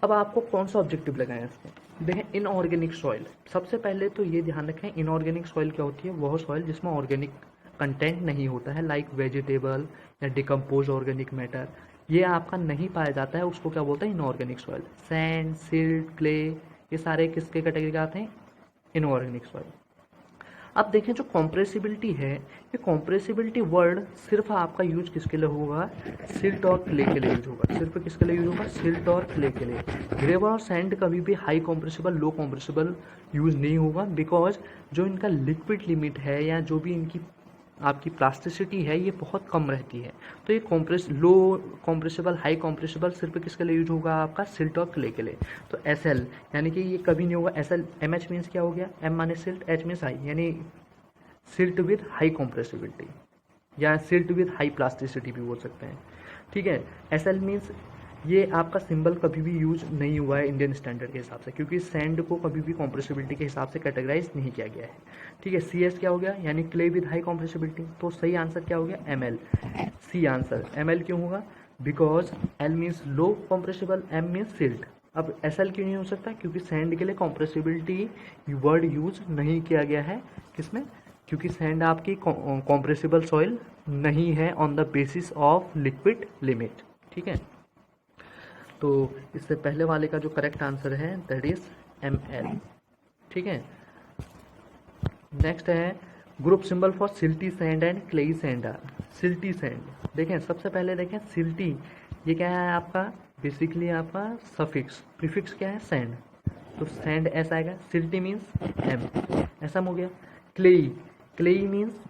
अब आपको कौन सा ऑब्जेक्टिव लगाएं इसमें, देखें इनऑर्गेनिक सॉइल। सबसे पहले तो ये ध्यान रखें इनऑर्गेनिक सॉइल क्या होती है, वह सॉइल जिसमें ऑर्गेनिक कंटेंट नहीं होता है, लाइक वेजिटेबल या डिकम्पोज ऑर्गेनिक मैटर, ये आपका नहीं पाया जाता है, उसको क्या बोलते हैं inorganic soil. Sand, silt, clay, ये सारे किसके कैटेगरी के आते हैं, इनऑर्गेनिक सॉइल। अब देखें जो कॉम्प्रेसिबिलिटी है, ये कॉम्प्रेसिबिलिटी वर्ड सिर्फ आपका यूज किसके लिए होगा, सिल्ट और क्ले के लिए यूज होगा। सिर्फ किसके लिए यूज होगा, सिल्ट और क्ले के लिए। ग्रेवल और सैंड कभी भी हाई कॉम्प्रेसिबल लो कॉम्प्रेसिबल यूज नहीं होगा, बिकॉज जो इनका लिक्विड लिमिट है या जो भी इनकी आपकी प्लास्टिसिटी है ये बहुत कम रहती है। तो ये लो कॉम्प्रेसिबल हाई कॉम्प्रेसिबल सिर्फ किसके लिए यूज होगा, आपका सिल्ट और क्ले के लिए। तो एस एल यानी कि ये कभी नहीं होगा। S L, M H means क्या हो गया, एम माने सिल्ट, एच मीन्स हाई, यानी सिल्ट विद हाई कॉम्प्रेसिबिलिटी या सिल्ट विद हाई प्लास्टिसिटी भी बोल सकते हैं। ठीक है, एस एल मीन्स ये आपका सिंबल कभी भी यूज नहीं हुआ है इंडियन स्टैंडर्ड के हिसाब से, क्योंकि सैंड को कभी भी कॉम्प्रेसिबिलिटी के हिसाब से कैटेगराइज नहीं किया गया है। ठीक है, सी एस क्या हो गया, यानी क्ले विद हाई कॉम्प्रेसिबिलिटी। तो सही आंसर क्या हो गया, M L. C answer M L क्यों होगा, because L means low compressible, M means silt. अब एस एल क्यों नहीं हो सकता, क्योंकि सैंड के लिए कॉम्प्रेसिबिलिटी वर्ड यूज नहीं किया गया है। किसमें, क्योंकि सैंड आपकी कॉम्प्रेसिबल सॉइल नहीं है on the basis of liquid limit. ठीक है, तो इससे पहले वाले का जो करेक्ट आंसर है दैट इज एम एल। ठीक है, नेक्स्ट है group symbol for silty sand and clayey sand are. Silty sand, देखें सबसे पहले देखें सिल्टी, ये क्या है आपका, बेसिकली आपका सफिक्स, प्रीफिक्स क्या है सैंड, तो सैंड एस आएगा, सिल्टी मीन्स एम, ऐसा हो गया। क्लेई, क्लेई मीन्स,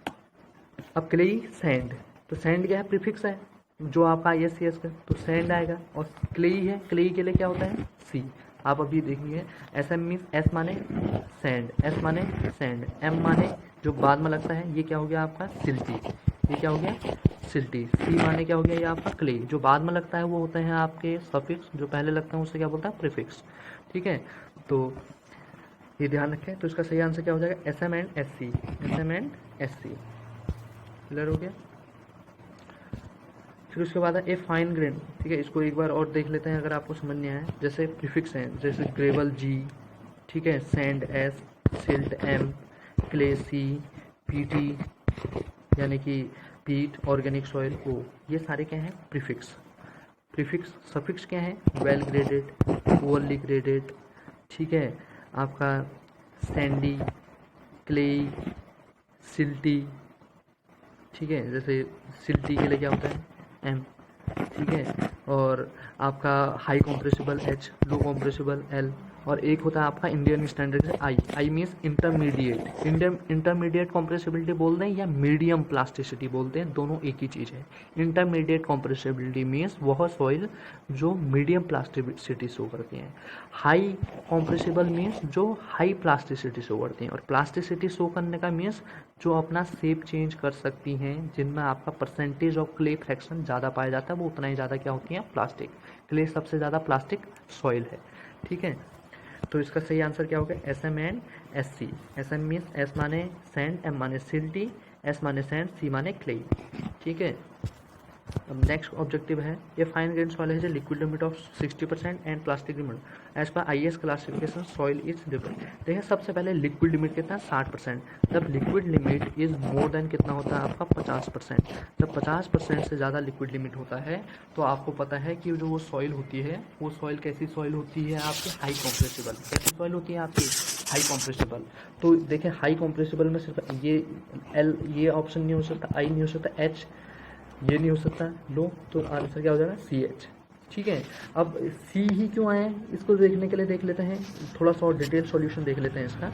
अब क्लेई सैंड, तो सैंड क्या है, प्रीफिक्स है जो आपका आई एस सी एस का, तो सैंड आएगा। और क्लेई है, क्लेई के लिए क्या होता है सी। आप अभी देखेंगे एस एम मीन्स एस माने सैंड, एस माने सैंड, एम माने जो बाद में लगता है ये क्या हो गया आपका सिल्टी, ये क्या हो गया सिल्टी। सी माने क्या हो गया, ये आपका क्लेई, जो बाद में लगता है वो होते हैं आपके सफिक्स, जो पहले लगता है उससे क्या बोलता है प्रीफिक्स। ठीक है, तो ये ध्यान रखें। तो इसका सही आंसर क्या हो जाएगा, S M and S C, S M and S C. Clear हो गया। फिर उसके बाद है ए फाइन ग्रेन। ठीक है, इसको एक बार और देख लेते हैं अगर आपको समझ नहीं आया। जैसे प्रीफिक्स हैं, जैसे ग्रेवल जी, ठीक है, sand S, silt M, clay C, PT यानी कि पीट, ऑर्गेनिक सॉइल ओ, ये सारे क्या हैं प्रीफिक्स। प्रीफिक्स, सफिक्स क्या है, वेल ग्रेडेड, पुअरली ग्रेडेड, ठीक है, आपका सैंडी, क्लेई, सिल्टी। ठीक है, जैसे सिल्टी के लिए क्या होता है एम। ठीक है, और आपका high compressible H, low compressible L, और एक होता है आपका इंडियन स्टैंडर्ड से I. I means intermediate, intermediate compressibility बोलते हैं या मीडियम प्लास्टिसिटी बोलते हैं, दोनों एक ही चीज़ है। इंटरमीडिएट कॉम्प्रेसिबिलिटी मीन्स वह सॉइल जो मीडियम प्लास्टिसिटी शो करती हैं। हाई कॉम्प्रेसिबल मीन्स जो हाई प्लास्टिसिटी शो करती हैं, और प्लास्टिसिटी शो करने का मीन्स जो अपना शेप चेंज कर सकती हैं, जिनमें आपका परसेंटेज ऑफ क्ले फ्रैक्शन ज़्यादा पाया जाता है, वो उतना ही ज़्यादा क्या होती हैं प्लास्टिक। क्ले सबसे ज़्यादा प्लास्टिक सॉइल है। ठीक है, तो इसका सही आंसर क्या होगा, S M and S C. S M means S माने सैंड, एम माने सिल्टी, एस माने सैंड, सी माने क्ले। ठीक है, अब नेक्स्ट ऑब्जेक्टिव है ये फाइन ग्रेन सॉइल है liquid limit of 60% and plastic limit as पर IS classification soil is different. देखिए सबसे पहले लिक्विड लिमिट कितना है 60%। जब liquid limit is more than कितना होता है आपका 50%। जब 50% से ज़्यादा लिक्विड लिमिट होता है तो आपको पता है कि जो वो सॉइल होती है वो सॉइल कैसी सॉइल होती है आपकी हाई कॉम्प्रेसिबल। कैसी सॉइल होती है आपकी हाई कॉम्प्रेसिबल। तो देखिए हाई कॉम्प्रेसिबल में सिर्फ ये ऑप्शन नहीं हो सकता, आई नहीं हो सकता, एच ये नहीं हो सकता, लो, तो आंसर क्या हो जाएगा CH। ठीक है, अब सी ही क्यों आए इसको देखने के लिए देख लेते हैं थोड़ा सा और डिटेल सॉल्यूशन देख लेते हैं इसका।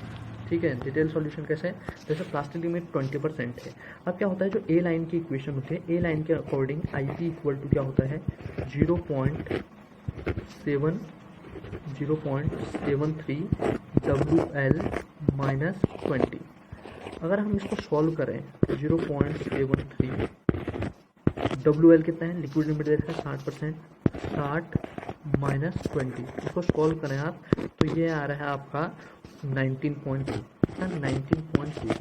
ठीक है, डिटेल सॉल्यूशन कैसे है, जैसे प्लास्टिक लिमिट 20% है। अब क्या होता है जो ए लाइन की इक्वेशन होती है, ए लाइन के अकॉर्डिंग IP इक्वल टू क्या होता है 0.73 WL माइनस 20। अगर हम इसको सॉल्व करें 0.73 WL कितना है, लिक्विड लिमिट देखा है 60%, 60 माइनस 20, इसको सॉल्व करें आप तो ये आ रहा है आपका 19.2, 19.2।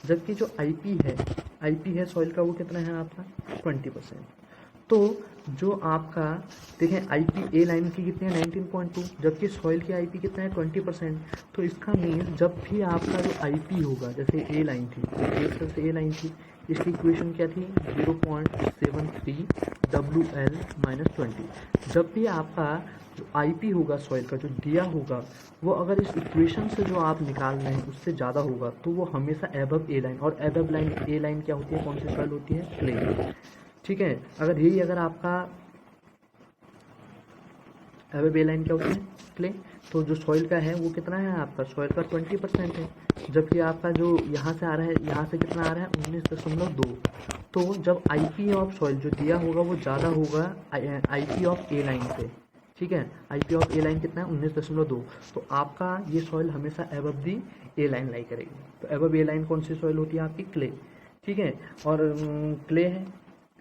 जबकि जो IP है सॉइल का वो कितना है आपका 20%। तो जो आपका देखें IP ए लाइन की कितनी है 19.2, जबकि सॉइल की IP कितना है 20%। तो इसका मीन्स जब भी आपका जो IP होगा, जैसे ए लाइन थी, एक तरह से ए लाइन थी, इसकी इक्वेशन क्या थी 0.73 WL माइनस 20। जब भी आपका जो IP होगा सॉइल का जो दिया होगा वो अगर इस इक्वेशन से जो आप निकाल रहे हैं उससे ज़्यादा होगा तो वो हमेशा एबव ए लाइन, और एबव लाइन ए लाइन क्या होती है, कौन सी सॉइल होती है, क्ले। ठीक है, अगर आपका एबव ए लाइन क्या होती है, क्ले, तो जो सॉइल का है वो कितना है आपका, सॉइल का 20% है। जबकि आपका जो यहाँ से आ रहा है, यहाँ से कितना आ रहा है 19.2। तो जब IP ऑफ सॉइल जो दिया होगा वो ज़्यादा होगा IP ऑफ ए लाइन से। ठीक है, IP ऑफ ए लाइन कितना है 19.2। तो आपका ये सॉइल हमेशा एबव दी ए लाइन लाई करेगी। तो एबव ए लाइन कौन सी सॉइल होती है आपकी, क्ले। ठीक है, और क्ले है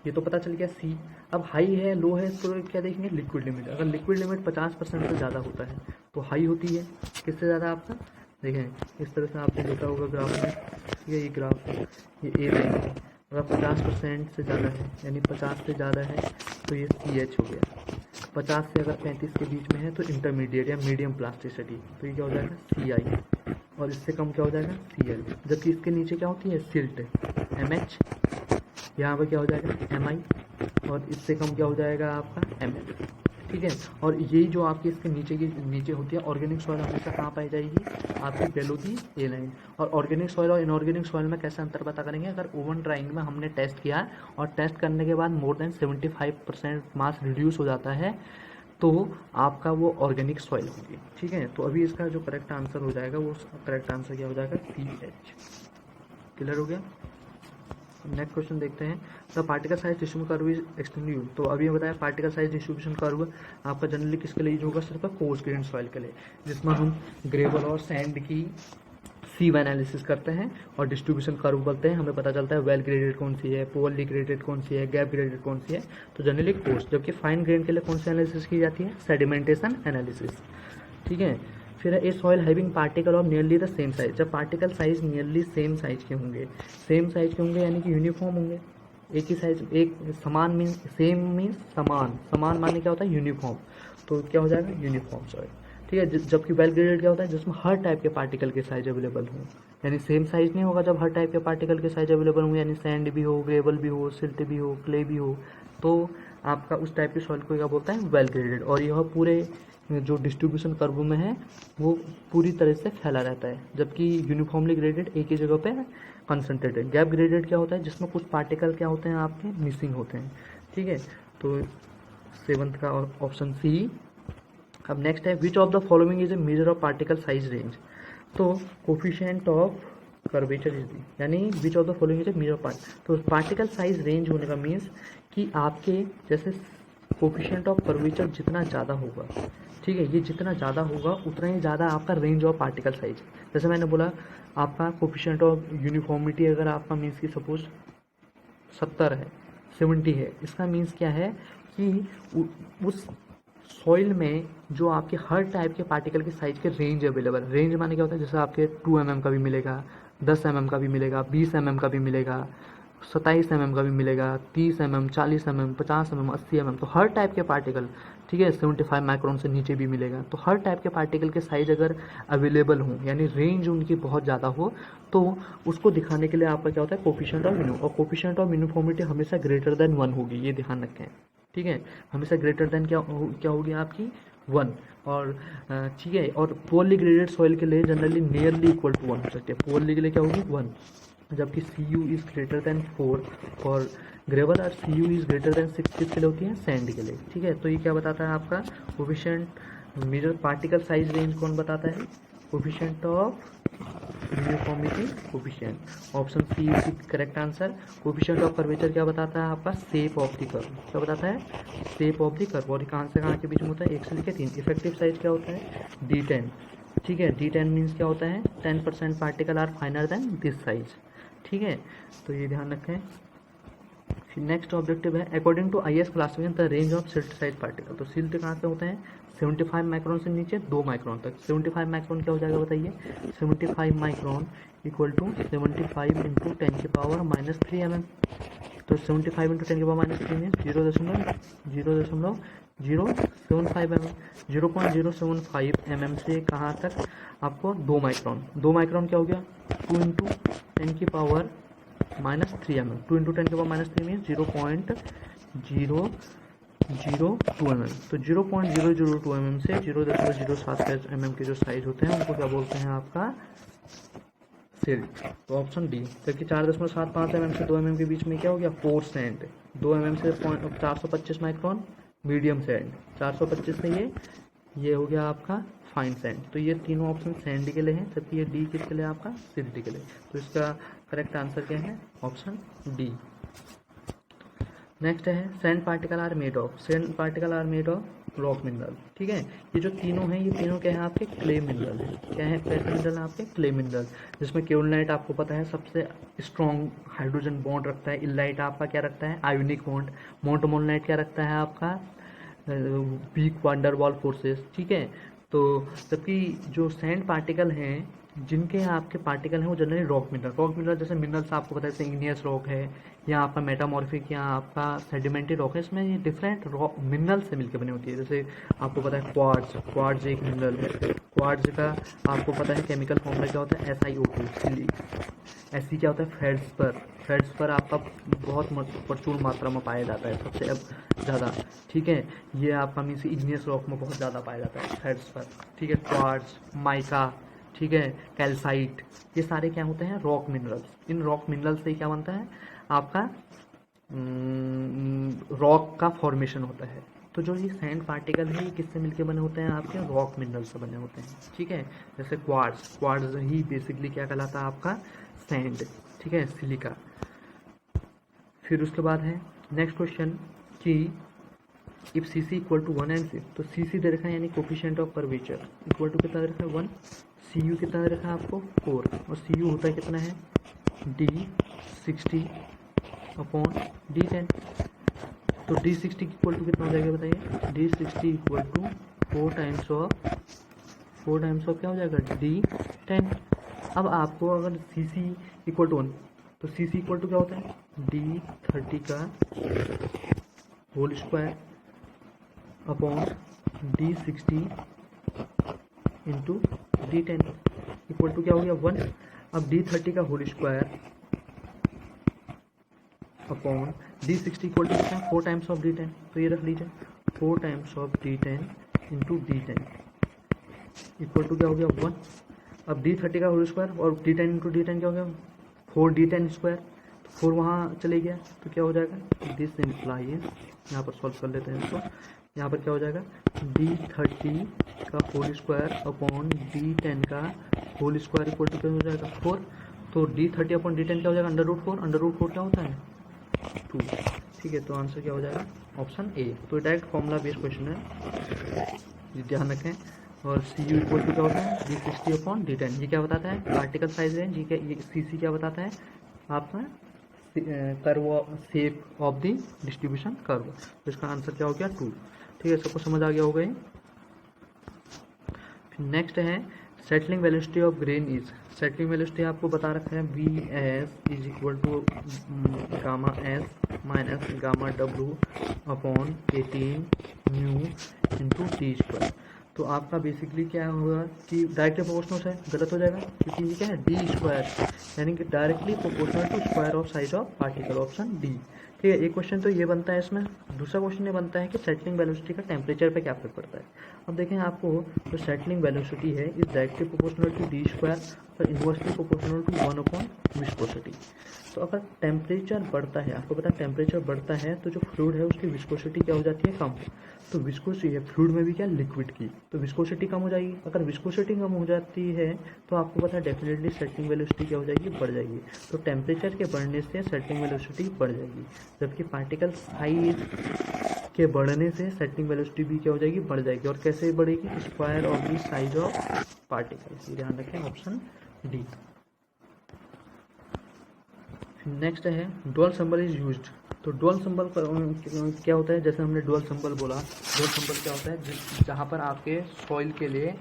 ये तो पता चल गया C। अब हाई है लो है तो क्या देखेंगे, लिक्विड लिमिट। अगर लिक्विड लिमिट 50% से ज़्यादा होता है तो हाई होती है, किससे ज़्यादा आपका, देखें इस तरह से आपने देखा होगा ग्राफ में, ये ग्राफ है, ये ए लाइन है। अगर 50% से ज़्यादा है यानी 50 से ज़्यादा है तो ये CH हो गया। 50 से अगर 35 के बीच में है तो इंटरमीडिएट या मीडियम प्लास्टिसिटी, तो ये क्या हो जाएगा CI, और इससे कम क्या हो जाएगा CL। जबकि इसके नीचे क्या होती है सिल्ट, MH, यहाँ पर क्या हो जाएगा MI, और इससे कम क्या हो जाएगा आपका ML। ठीक है, और यही जो आपकी इसके नीचे होती है ऑर्गेनिक सॉइल हमेशा कहाँ पाई जाएगी, आपकी बेलो दी ए लाइन। और ऑर्गेनिक सॉइल और इनऑर्गेनिक सॉइल में कैसे अंतर पता करेंगे, अगर ओवन ड्राइंग में हमने टेस्ट किया और टेस्ट करने के बाद मोर देन 75% मास रिड्यूस हो जाता है तो आपका वो ऑर्गेनिक सॉइल होगी। ठीक है, तो अभी इसका जो करेक्ट आंसर हो जाएगा वो करेक्ट आंसर क्या हो जाएगा CH। क्लियर हो गया। नेक्स्ट क्वेश्चन देखते हैं, the particle size distribution curve is extend. तो अभी बताया पार्टिकल साइज डिस्ट्रीब्यूशन कर्व आपका जनरली किसके लिए यूज होगा, सिर्फ कोर्स ग्रेन सॉइल के लिए, जिसमें हम ग्रेवल और सैंड की सीव एनालिसिस करते हैं और डिस्ट्रीब्यूशन कर्व बोलते हैं, हमें पता चलता है वेल ग्रेडेड कौन सी है, पुअरली ग्रेडेड कौन सी है, गैप ग्रेडेड कौन सी है। तो जनरली कोर्स, जबकि फाइन ग्रेन के लिए कौन सी एनालिसिस की जाती है, सेडिमेंटेशन एनालिसिस। ठीक है, फिर a soil having particle of nearly the same size. जब particle size nearly same size के होंगे, सेम साइज के होंगे यानी कि यूनिफॉर्म होंगे, एक ही साइज, एक समान मीन्स सेम मीन्स समान, समान माने क्या होता है यूनिफॉर्म, तो क्या हो जाएगा यूनिफॉर्म सॉइल। ठीक है, जबकि वेल ग्रेडेड क्या होता है, जिसमें हर टाइप के पार्टिकल के साइज अवेलेबल हों, यानी सेम साइज नहीं होगा जब हर टाइप के पार्टिकल के साइज अवेलेबल होंगे, यानी सैंड भी हो, ग्रेवल भी हो, सिल्ट भी हो, क्ले भी हो, तो आपका उस टाइप के सॉइल को क्या बोलता है, वेल ग्रेडेड। और यह पूरे जो डिस्ट्रीब्यूशन कर्व में है वो पूरी तरह से फैला रहता है, जबकि यूनिफॉर्मली ग्रेडेड एक ही जगह पे कंसंट्रेटेड। गैप ग्रेडेड क्या होता है, जिसमें कुछ पार्टिकल क्या होते हैं आपके मिसिंग होते हैं। ठीक है, तो 7th का ऑप्शन C। अब नेक्स्ट है, which of the following is a measure of particle size range. तो coefficient of curvature is the, यानी which of the following is a measure part. तो पार्टिकल साइज रेंज होने का means कि आपके जैसे कोफिशिएंट ऑफ कर्वेचर जितना ज़्यादा होगा, ठीक है, ये जितना ज़्यादा होगा उतना ही ज़्यादा आपका रेंज ऑफ पार्टिकल साइज। जैसे मैंने बोला आपका कोफिशिएंट ऑफ यूनिफॉर्मिटी अगर आपका मीन्स की सपोज 70 है, 70 है, इसका मीन्स क्या है कि उस सॉइल में जो आपके हर टाइप के पार्टिकल के साइज के रेंज अवेलेबल। रेंज माने क्या होता है, जैसे आपके 2 mm का भी मिलेगा, 10 mm का भी मिलेगा, 20 mm का भी मिलेगा, 27 mm का भी मिलेगा, 30 mm, 40 mm, 50 mm, 80 mm, तो हर टाइप के पार्टिकल, ठीक है, 75 माइक्रोन से नीचे भी मिलेगा। तो हर टाइप के पार्टिकल के साइज अगर अवेलेबल हो, यानी रेंज उनकी बहुत ज़्यादा हो, तो उसको दिखाने के लिए आपका क्या होता है, कोफिशिएंट ऑफ और कोफिशिएंट ऑफ यूनिफॉर्मिटी हमेशा ग्रेटर देन 1 होगी, ये ध्यान रखें, ठीक है, हमेशा ग्रेटर देन क्या होगी आपकी 1। और ठीक है, और पोअरली ग्रेडेड सॉइल के लिए जनरली नियरली इक्वल टू 1 हो सकती है, पोअरली के लिए क्या होगी 1, जबकि Cu is greater then 4 for gravel और Cu इज ग्रेटर देन 6 किसके लिए होती है, सैंड के लिए, ठीक है। तो ये क्या बताता है आपका coefficient measure particle size range कौन बताता है, coefficient of uniformity coefficient, option C is correct answer. Coefficient of curvature क्या बताता है आपका, शेप ऑफ द कर्व, क्या बताता है, शेप ऑफ द कर्व, और कहाँ से कहाँ के बीच में होता है, 1 से लेकर 3। इफेक्टिव साइज क्या होता है, D10, ठीक है, D10 मीन्स क्या होता है, 10% particle are finer than this size, ठीक है, तो ये ध्यान रखें। फिर नेक्स्ट ऑब्जेक्टिव है, according to IS classification the range of silt size particle, तो सिल्ट कहाँ से होते हैं, 75 माइक्रोन से नीचे 2 माइक्रोन तक। 75 माइक्रोन क्या हो जाएगा बताइए, 75 माइक्रोन इक्वल टू 75 इंटू 10 की पावर माइनस 3 mm, तो 75 इंटू 10 की power minus 3 means 0.075 mm, 0.075 mm से कहाँ तक आपको 2 माइक्रोन, 2 माइक्रोन क्या हो गया, 2 इंटू 10 की पावर माइनस 3 mm, 2 इंटू 10 की पावर माइनस 3 मीन्स 0.002 mm, तो 0.002 mm से 0.075 mm के जो साइज होते हैं उनको क्या बोलते हैं आपका, सिल्ट, तो ऑप्शन डी। जबकि 4.75 mm से 2 mm के बीच में क्या हो गया, कोर्स सैंड, 2 mm से 425 माइक्रोन मीडियम सैंड, 425 से ये हो गया आपका फाइन सैंड। तो ये तीनों ऑप्शन सैंड के लिए हैं, जबकि ये डी किसके लिए आपका, सिल्ट के लिए। तो इसका करेक्ट आंसर क्या है, ऑप्शन डी। नेक्स्ट है, sand particle are made of, sand particle are made of rock mineral, ठीक है। ये जो तीनों हैं, ये तीनों क्या है आपके, क्ले मिनरल है। क्या है, कैसे मिनरल है आपके, क्ले मिनरल, जिसमें केओलिनाइट आपको पता है सबसे स्ट्रॉन्ग हाइड्रोजन बॉन्ड रखता है, इलाइट आपका क्या रखता है, आयोनिक बॉन्ड, मोंटमोलनाइट क्या रखता है आपका, वीक वांडरवॉल फोर्सेस, ठीक है। तो जबकि जो सैंड पार्टिकल हैं, जिनके आपके पार्टिकल हैं वो जनरली रॉक मिनरल जैसे मिनरल्स आपको पता है, जैसे इग्नियस रॉक है, या आपका मेटामॉर्फिक, या आपका सेडिमेंट्री रॉक है, इसमें ये डिफरेंट रॉक मिनरल से मिलकर बनी होती है। जैसे आपको पता है क्वार्ट्ज एक मिनरल है, क्वार्ट्ज का आपको पता है केमिकल फॉर्मूला क्या होता है, SiO2, ऐसी क्या होता है, फेड्स पर आपका बहुत प्रचुर मात्रा में पाया जाता है, सबसे अब ज़्यादा, ठीक है। ये आपका मीन्स इग्नियस रॉक में बहुत ज़्यादा पाया जाता है फेड्स पर, ठीक है। क्वार्ट्ज, माइका, ठीक है, कैल्साइट, ये सारे क्या होते हैं, रॉक मिनरल्स। इन रॉक मिनरल्स से क्या बनता है आपका, रॉक का फॉर्मेशन होता है। तो जो ये सैंड पार्टिकल है, ये किससे मिलके बने होते हैं आपके, रॉक मिनरल से बने होते हैं, ठीक है। जैसे क्वार्ट्ज ही बेसिकली क्या कहलाता है आपका, सैंड, ठीक है, सिलिका। फिर उसके बाद है नेक्स्ट क्वेश्चन कि if Cc equal to 1 and 6, तो Cc दे रखा है यानी coefficient of curvature equal to कितना दे रखा है 1, Cu कितना दे रखा है आपको 4, और Cu होता है कितना है D60 अपॉन D10, तो D60 इक्वल टू कितना हो जाएगा बताइए, D60 equal to 4 times of क्या हो जाएगा D10। अब आपको अगर Cc इक्वल टू 1, तो Cc इक्वल टू क्या होता है D30 का whole square upon D60 into D10 equal to क्या हो गया 1। अब D30 का whole square upon D60 equal to कितना 4 टाइम्स ऑफ D10, तो ये रख लीजिए 4 times of D10 into D10 equal to क्या हो गया 1। अब D30 का होल स्क्वायर और D10 इंटू D10 क्या हो गया 4D10 स्क्वायर, तो 4 वहाँ चले गया, तो क्या हो जाएगा दिस इम्प्लाई, यहाँ पर सॉल्व कर लेते हैं इसको। यहाँ पर क्या हो जाएगा D30 का होल स्क्वायर अपॉन D10 का होल स्क्वायर इक्वल टू क्या हो जाएगा 4, तो D30 अपॉन D10 क्या हो जाएगा अंडर रूट 4 क्या होता है 2, ठीक है। तो आंसर क्या हो जाएगा ऑप्शन ए। तो डायरेक्ट फॉर्मूला बेस्ड क्वेश्चन है, ध्यान रखें। और Cu इक्वल टू क्या होता है D60 अपॉन D10, ये क्या बताता है पार्टिकल साइज रेंज, ये Cc क्या बताता है आपका curve shape of the distribution curve, तो इसका आंसर क्या हो गया 2, ठीक है। सबको समझ आ गया होगा ये। नेक्स्ट है settling velocity of grain is, settling velocity आपको बता रखा है B S is equal to gamma S minus gamma W upon 18 mu into T square. तो आपका बेसिकली क्या होगा कि डायरेक्टली प्रोपोर्शनल है, गलत हो जाएगा क्योंकि ये क्या है डी स्क्वायर, यानी कि directly proportional to square of size of particle, option D. ठीक है, एक क्वेश्चन तो ये बनता है इसमें। दूसरा क्वेश्चन ये बनता है कि सेटलिंग वेलोसिटी का टेम्परेचर पे क्या फर्क पड़ता है। अब देखें आपको जो सेटलिंग वेलोसिटी है is directly proportional to D square और inversely proportional to 1 upon viscosity. तो अगर टेम्परेचर बढ़ता है, आपको पता है टेम्परेचर बढ़ता है तो जो फ्लूइड है उसकी विस्कोसिटी क्या हो जाती है, कम। तो विस्कोसिटी है फ्लूइड में भी क्या, लिक्विड की, तो विस्कोसिटी कम हो जाएगी। अगर विस्कोसिटी कम हो जाती है तो आपको पता है डेफिनेटली सेटलिंग वेलोसिटी क्या हो जाएगी, बढ़ जाएगी। तो टेम्परेचर के बढ़ने से सेटलिंग वेलोसिटी बढ़ जाएगी, जबकि पार्टिकल साइज के बढ़ने से सेटलिंग वेलोसिटी भी क्या हो जाएगी, बढ़ जाएगी। और कैसे बढ़ेगी, square of the size of particle. ये ध्यान रखें, ऑप्शन डी। नेक्स्ट है डुअल सिंबल इज यूज्ड। तो डुअल सिंबल क्या होता है, जैसे हमने डुअल सिंबल बोला, डुअल सिंबल क्या होता है जहाँ पर आपके सॉइल के लिए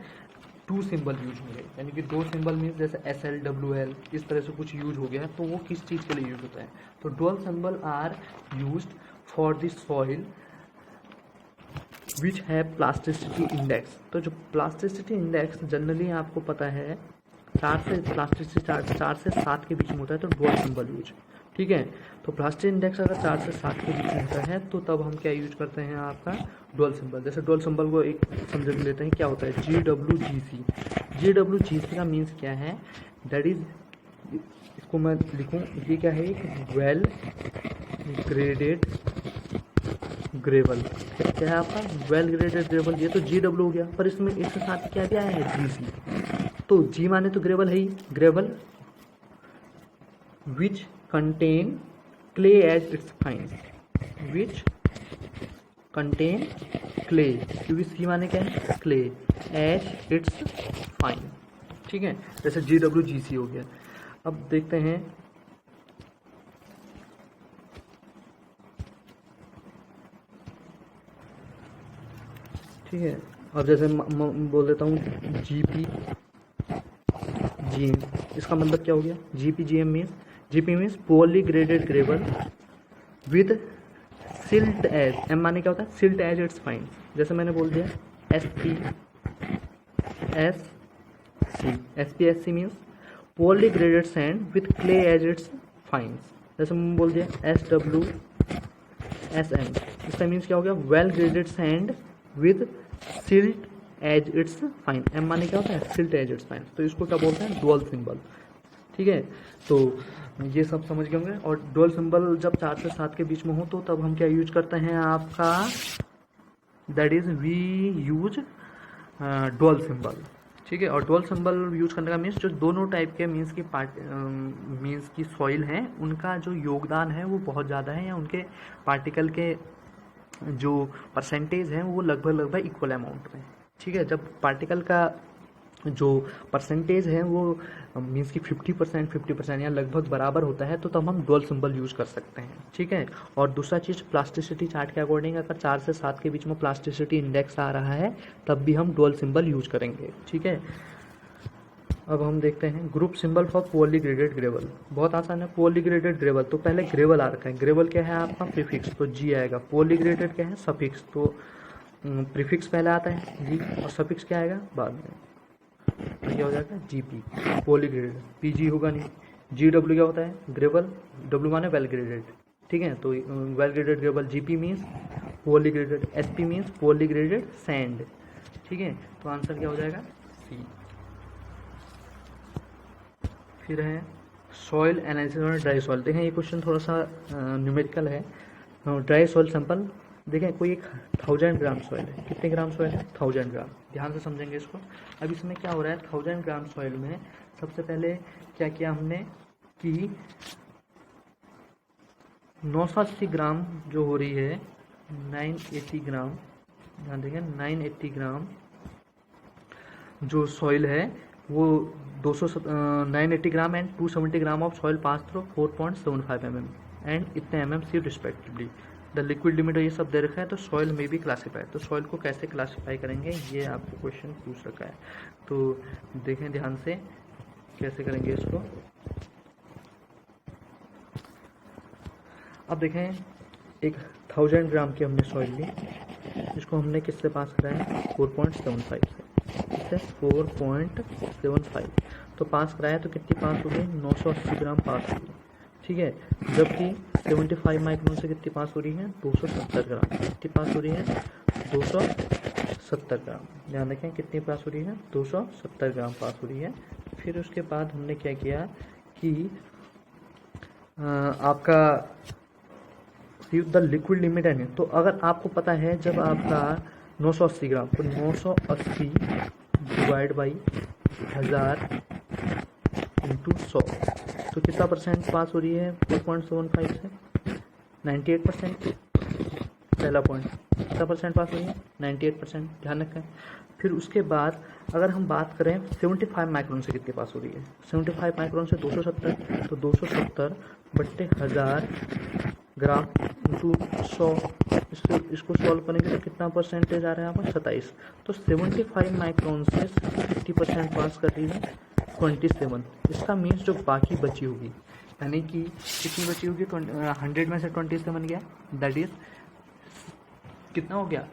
2 सिंबल यूज होंगे, यानी कि 2 सिंबल मीन्स जैसे SL WL इस तरह से कुछ यूज हो गया, तो वो किस चीज़ के लिए यूज होता है। तो dual symbol are used for the soil which है प्लास्टिसिटी इंडेक्स। तो जो प्लास्टिसिटी इंडेक्स जनरली आपको पता है 4 से 7 के बीच में होता है, तो डुअल सिंबल यूज। ठीक है, तो प्लास्टिक इंडेक्स अगर 4 से 7 के बीच में होता है तो तब हम क्या यूज करते हैं, आपका डुअल सिंबल। जैसे डुअल सिंबल को एक समझ लेते हैं, क्या होता है GWGC। GWGC का मीन्स क्या है, दैट इज, इसको मैं लिखूं, ये क्या है, एक वेल ग्रेडेड ग्रेवल। क्या है आपका, वेल ग्रेडेड ग्रेवल। ये तो GW हो गया, पर इसमें एक साथ क्या क्या है, GC। तो G माने तो ग्रेवल है ही, gravel which contain clay as it's fine, which contain clay, क्योंकि C माने क्या है, क्ले एज इट्स फाइन। ठीक है, जैसे GWGC हो गया। अब देखते हैं ठीक है, अब जैसे बोल देता हूँ GP GM, इसका मतलब क्या हो गया, GP GM means, GP means poorly graded gravel with silt as, M माने क्या होता है, सिल्ट एज इट्स फाइन। जैसे मैंने बोल दिया SPSC means poorly graded sand with clay as it's fine. जैसे मैंने बोल दिया SWSM, इसका मीन्स क्या हो गया, well graded sand with silt as it's fine. M माने क्या होता है, सिल्ट एज इट्स फाइन। तो इसको क्या बोलते हैं, डुअल सिंबल। ठीक है, तो ये सब समझ गए होंगे। और डुअल सिंबल जब 4 से 7 के बीच में हो तो तब हम क्या यूज करते हैं, आपका that is we use dual symbol. ठीक है, और डुअल सिंबल यूज करने का मीन्स जो दोनों टाइप के मीन्स की सॉइल हैं उनका जो योगदान है वो बहुत ज़्यादा है, या उनके पार्टिकल के जो परसेंटेज हैं वो लगभग इक्वल अमाउंट में। ठीक है, जब पार्टिकल का जो परसेंटेज है वो मीन्स की 50% या लगभग बराबर होता है तो तब हम डुअल सिंबल यूज कर सकते हैं। ठीक है, और दूसरा चीज़ प्लास्टिसिटी चार्ट के अकॉर्डिंग अगर 4 से 7 के बीच में प्लास्टिसिटी इंडेक्स आ रहा है तब भी हम डुअल सिंबल यूज करेंगे। ठीक है, अब हम देखते हैं group symbol for poorly graded gravel. बहुत आसान है, पोअरली ग्रेडेड ग्रेवल, तो पहले ग्रेवल आ रखा है, ग्रेवल क्या है आपका, प्रीफिक्स, तो G आएगा। पोअरली ग्रेडेड क्या है, सफिक्स, तो प्रीफिक्स पहले आता है G और सफिक्स क्या आएगा बाद में, तो क्या हो जाएगा GP, पोअरली ग्रेडेड। PG होगा नहीं, GW क्या होता है, ग्रेवल, W माने वेल ग्रेडेड। ठीक है, तो well graded gravel, GP means poorly graded, SP means poorly graded sand. ठीक है, तो आंसर क्या हो जाएगा, C। फिर है सॉइल एनालिसिस और ड्राई सॉइल। देखें ये क्वेश्चन थोड़ा सा न्यूमेरिकल है। ड्राई सॉइल सैंपल, देखें कोई एक 1000 ग्राम सॉइल है, कितने ग्राम सॉइल है, 1000 ग्राम। ध्यान से समझेंगे इसको। अब इसमें क्या हो रहा है, 1000 ग्राम सॉइल में सबसे पहले क्या किया हमने कि 980 ग्राम जो हो रही है, 980 ग्राम, ध्यान देंगे 980 ग्राम जो सॉइल है वो 980 gram and 270 gram of soil pass through 4.75 mm and इतने mm sieve respectively. The liquid limit ये सब दे रखा है, तो सॉइल में भी क्लासीफाई, तो सॉइल को कैसे क्लासीफाई करेंगे ये आपको क्वेश्चन पूछ रखा है। तो देखें ध्यान से कैसे करेंगे इसको। अब देखें, एक 1000 ग्राम की हमने सॉइल ली, इसको हमने किससे पास कराया, 4.75 से, ठीक है 4.75, तो पास कराया तो कितनी पास हो गई, 980 ग्राम पास हो गई, ठीक है। जबकि 75 माइक्रोन से कितनी पास हो रही है, 270 ग्राम, कितनी पास हो रही है, 270 ग्राम, ध्यान रखें कितनी पास हो रही है, 270 ग्राम पास हो रही है। फिर उसके बाद हमने क्या किया कि आपका द लिक्विड लिमिट है, तो अगर आपको पता है जब आपका 980 ग्राम, तो 980 डिवाइड बाई 1000 इंटू 100, तो कितना परसेंट पास हो रही है 4.75 से, 98%। पहला पॉइंट, कितना परसेंट पास हो रही है, 98%, ध्यान रखें। फिर उसके बाद अगर हम बात करें 75 माइक्रोन से कितनी पास हो रही है, 75 माइक्रोन से 270, तो 270 बट्टे 1000 ग्राम इंटू 100, इसको सॉल्व करेंगे तो कितना परसेंटेज आ रहा है यहाँ पर, 27। तो 75 माइक्रोन से 50% पास कर रही है 27। इसका मीन्स जो बाकी बची होगी, यानी कि कितनी बची होगी, 100 में से 27 गया, दैट इज कितना हो गया,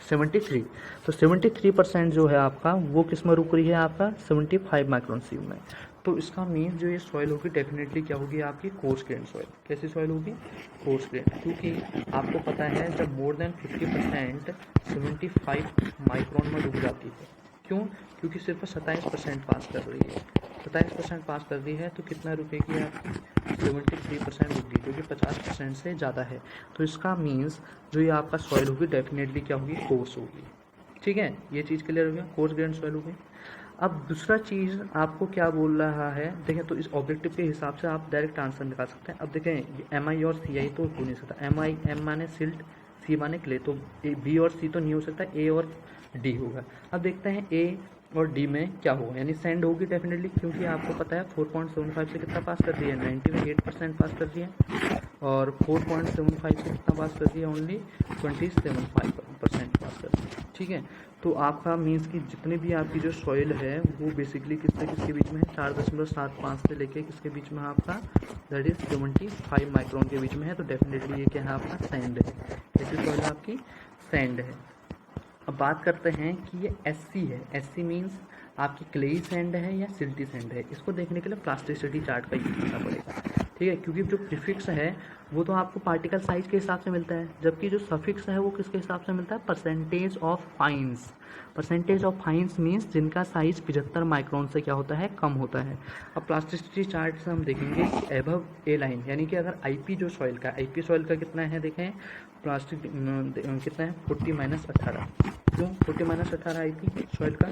73। तो 73% जो है आपका वो किस में रुक रही है, आपका 75 माइक्रोन सीव में। तो इसका मीन जो ये सॉइल होगी डेफिनेटली क्या होगी, आपकी कोर्स ग्रेन सॉइल। कैसी सॉइल होगी, कोर्स ग्रेन, क्योंकि आपको पता है जब मोर देन 50% 75 माइक्रोन में रुक जाती है। क्यों, क्योंकि सिर्फ 27% पास कर रही है, 27% पास कर रही है, तो कितना रुकेगी आपकी, 73% रुकेगी, जो कि 50% से ज़्यादा है। तो इसका मीन्स जो ये आपका सॉइल होगी डेफिनेटली क्या होगी, कोर्स होगी, ठीक है। ये चीज़ क्लियर हो गया, कोर्स ग्रेन सॉइल होगी। अब दूसरा चीज़ आपको क्या बोल रहा है, देखें तो इस ऑब्जेक्टिव के हिसाब से आप डायरेक्ट आंसर निकाल सकते हैं। अब देखें MI और CI तो हो नहीं सकता, M माने सिल्ट, C माने क्ले, तो B और C तो नहीं हो सकता, A और D होगा। अब देखते हैं A और D में क्या होगा, यानी सेंड होगी डेफिनेटली, क्योंकि आपको पता है 4.75 से कितना पास कर रही है, 98% पास कर रही है, और 4.75 से कितना पास कर रही है, ओनली 27% पास कर रही है, ठीक है। तो आपका मीन्स कि जितने भी आपकी जो सॉइल है वो बेसिकली किसके बीच में है, 4.75 से लेके किसके बीच में है आपका, दैट इज 75 माइक्रोन के बीच में है। तो डेफिनेटली ये क्या है, आपका सैंड है। कैसी सॉइल आपकी, सैंड है। अब बात करते हैं कि ये SC है, SC मीन्स आपकी क्लेई सैंड है या सिल्टी सैंड है। इसको देखने के लिए प्लास्टिसिटी चार्ट का यूज करना पड़ेगा, ठीक है, क्योंकि जो प्रीफिक्स है वो तो आपको पार्टिकल साइज के हिसाब से मिलता है, जबकि जो सफिक्स है वो किसके हिसाब से मिलता है, percentage of fines. Percentage of fines means जिनका साइज 75 माइक्रोन से क्या होता है, कम होता है। अब प्लास्टिसिटी चार्ट से हम देखेंगे कि एबव ए लाइन, यानी कि अगर IP जो सॉइल का, IP सॉइल का कितना है, देखें प्लास्टिक कितना है, 40-18, क्यों 40-18 IP सॉइल का,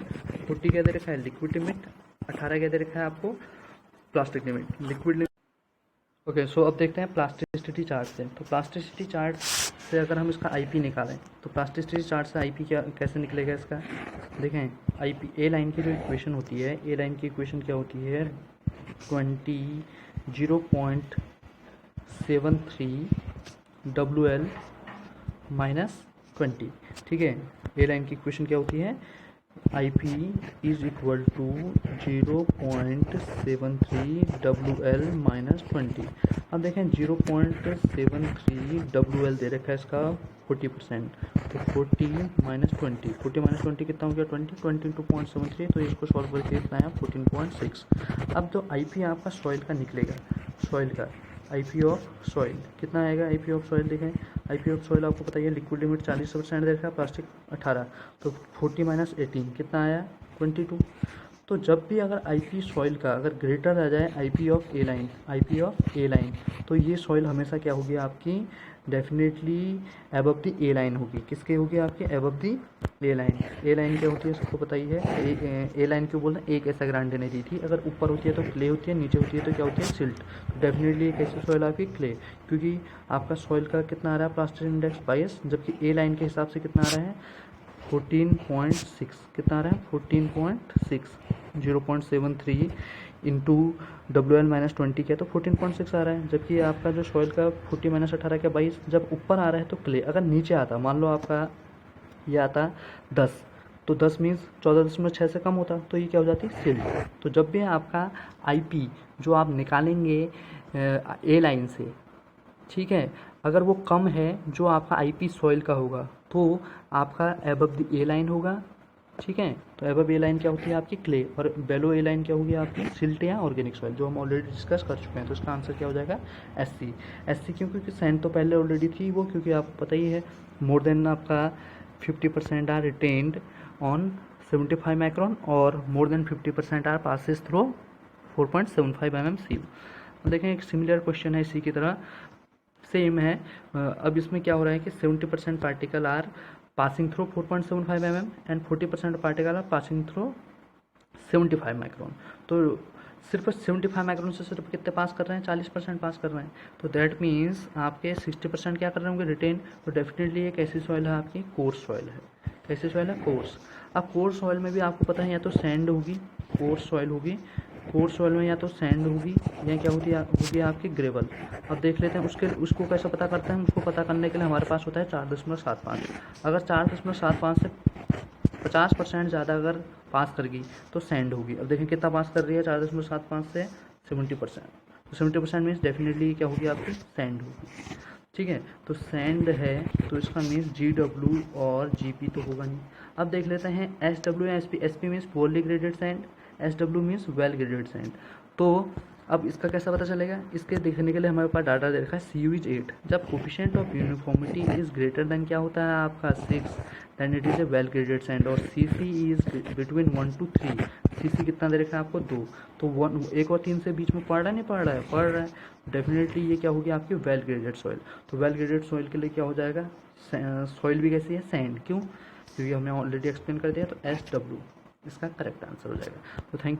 40 क्या दे रखा है, लिक्विड लिमिट, 18 क्या दे रखा है आपको, plastic limit, liquid limit. Okay, so अब देखते हैं प्लास्टिसिटी चार्ट से। तो प्लास्टिसिटी चार्ट से अगर हम इसका IP निकालें, तो प्लास्टिसिटी चार्ट से IP क्या कैसे निकलेगा इसका, देखें IP ए लाइन की जो इक्वेशन होती है, ए लाइन की इक्वेशन क्या होती है, 0.73 WL माइनस 20, ठीक है। ए लाइन की इक्वेशन क्या होती है, IP is equal to 0.73 WL minus 20। अब देखें 0.73 WL दे रखा है इसका 40%, तो 40 माइनस 20, 40 माइनस 20 कितना हो गया, 20 इंटू 0.73, तो इसको सॉल्व करके इतना है 14.6। अब जो IP आपका सॉइल का निकलेगा, सॉइल का IP ऑफ सॉइल कितना आएगा, IP ऑफ सॉइल देखें, IP ऑफ सॉइल आपको बताइए, लिक्विड लिमिट 40% दे रखा है, प्लास्टिक 18, तो 40 माइनस 18 कितना आया, 22। तो जब भी अगर IP सॉइल का अगर ग्रेटर आ जाए IP of A line, IP of A line, तो ये सॉइल हमेशा क्या होगी आपकी, definitely above the A line होगी। किसके होगी आपकी, above the A line. A line क्या होती है सबको पता ही है, ए लाइन क्यों बोलते हैं, एक ऐसा ग्रांड ने दी थी, अगर ऊपर होती है तो क्ले होती है, नीचे होती है तो क्या होती है, सिल्ट। डेफिनेटली एक ऐसी सॉइल आपकी क्ले, क्योंकि आपका सॉइल का कितना आ रहा है, प्लास्टिक इंडेक्स 22, जबकि ए लाइन के हिसाब से कितना आ रहा है, 14.6, कितना आ रहा है, 14.6, 0.73 इंटू WL-20 किया तो 14.6 आ रहा है, जबकि आपका जो सॉइल का 40-18 क्या 22, जब ऊपर आ रहा है तो क्ले, अगर नीचे आता मान लो आपका ये आता 10, तो 10 मीन्स 14.6 से कम होता तो ये क्या हो जाती सिल्ट। तो जब भी आपका IP जो आप निकालेंगे ए लाइन से, ठीक है, अगर वो कम है जो आपका IP सॉइल का होगा तो आपका एबव द ए लाइन होगा, ठीक है। तो एबव ए लाइन क्या होती है आपकी क्ले, और बेलो ए लाइन क्या होगी आपकी सिल्ट या ऑर्गेनिक सॉइल, जो हम ऑलरेडी डिस्कस कर चुके हैं। तो इसका आंसर क्या हो जाएगा SC क्यों, क्योंकि सैंड तो पहले ऑलरेडी थी वो, क्योंकि आपको पता ही है मोर देन आपका 50% आर रिटेन्ड ऑन 75 माइक्रोन और more than 50% are passes through 4.75 mm sieve. देखें एक सिमिलर क्वेश्चन है इसी की तरह, सेम है। अब इसमें क्या हो रहा है कि 70% particle are passing through 4.75 mm and 40% particle are passing through 75 micron. तो सिर्फ 75 माइक्रोन से सिर्फ कितने पास कर रहे हैं, 40% पास कर रहे हैं। तो दैट मीन्स आपके 60% क्या कर रहे होंगे रिटेन। तो डेफिनेटली ये कैसी सॉइल है आपकी, कोर्स सॉइल है। कैसी सॉइल है, कोर्स। अब कोर्स सॉइल में भी आपको पता है या तो सैंड होगी, कोर्स सॉइल होगी, कोर्स सॉइल में या तो सैंड होगी या क्या होगी आपकी ग्रेवल। अब देख लेते हैं उसको कैसे पता करते हैं। उसको पता करने के लिए हमारे पास होता है 4.75। अगर 4.75 से 50% ज़्यादा अगर पास कर गई तो सैंड होगी। अब देखें कितना पास कर रही है 4.75 से 70%, तो 70% मीन्स डेफिनेटली क्या होगी आपकी सैंड होगी, ठीक है। तो सैंड है तो इसका मीन्स GW और GP तो होगा नहीं। अब देख लेते हैं SW या SP। SP means poorly graded sand, SW means well graded sand. तो अब इसका कैसा पता चलेगा, इसके देखने के लिए हमारे पास डाटा दे रखा है CU इज 8। जब coefficient of uniformity is greater than क्या होता है आपका 6, then it is a well graded sand. और CC is between 1 to 3। CC कितना दे रखा है आपको 2, तो 1 और 3 से बीच में पड़ रहा है, नहीं पड़ रहा है, पड़ रहा है। डेफिनेटली ये क्या होगी आपकी वेल ग्रेडेड सॉइल। तो वेल ग्रेडेड सॉइल के लिए क्या हो जाएगा, सॉइल भी कैसी है सैंड, क्यों, क्योंकि हमने ऑलरेडी एक्सप्लेन कर दिया। तो SW इसका करेक्ट आंसर हो जाएगा। तो थैंक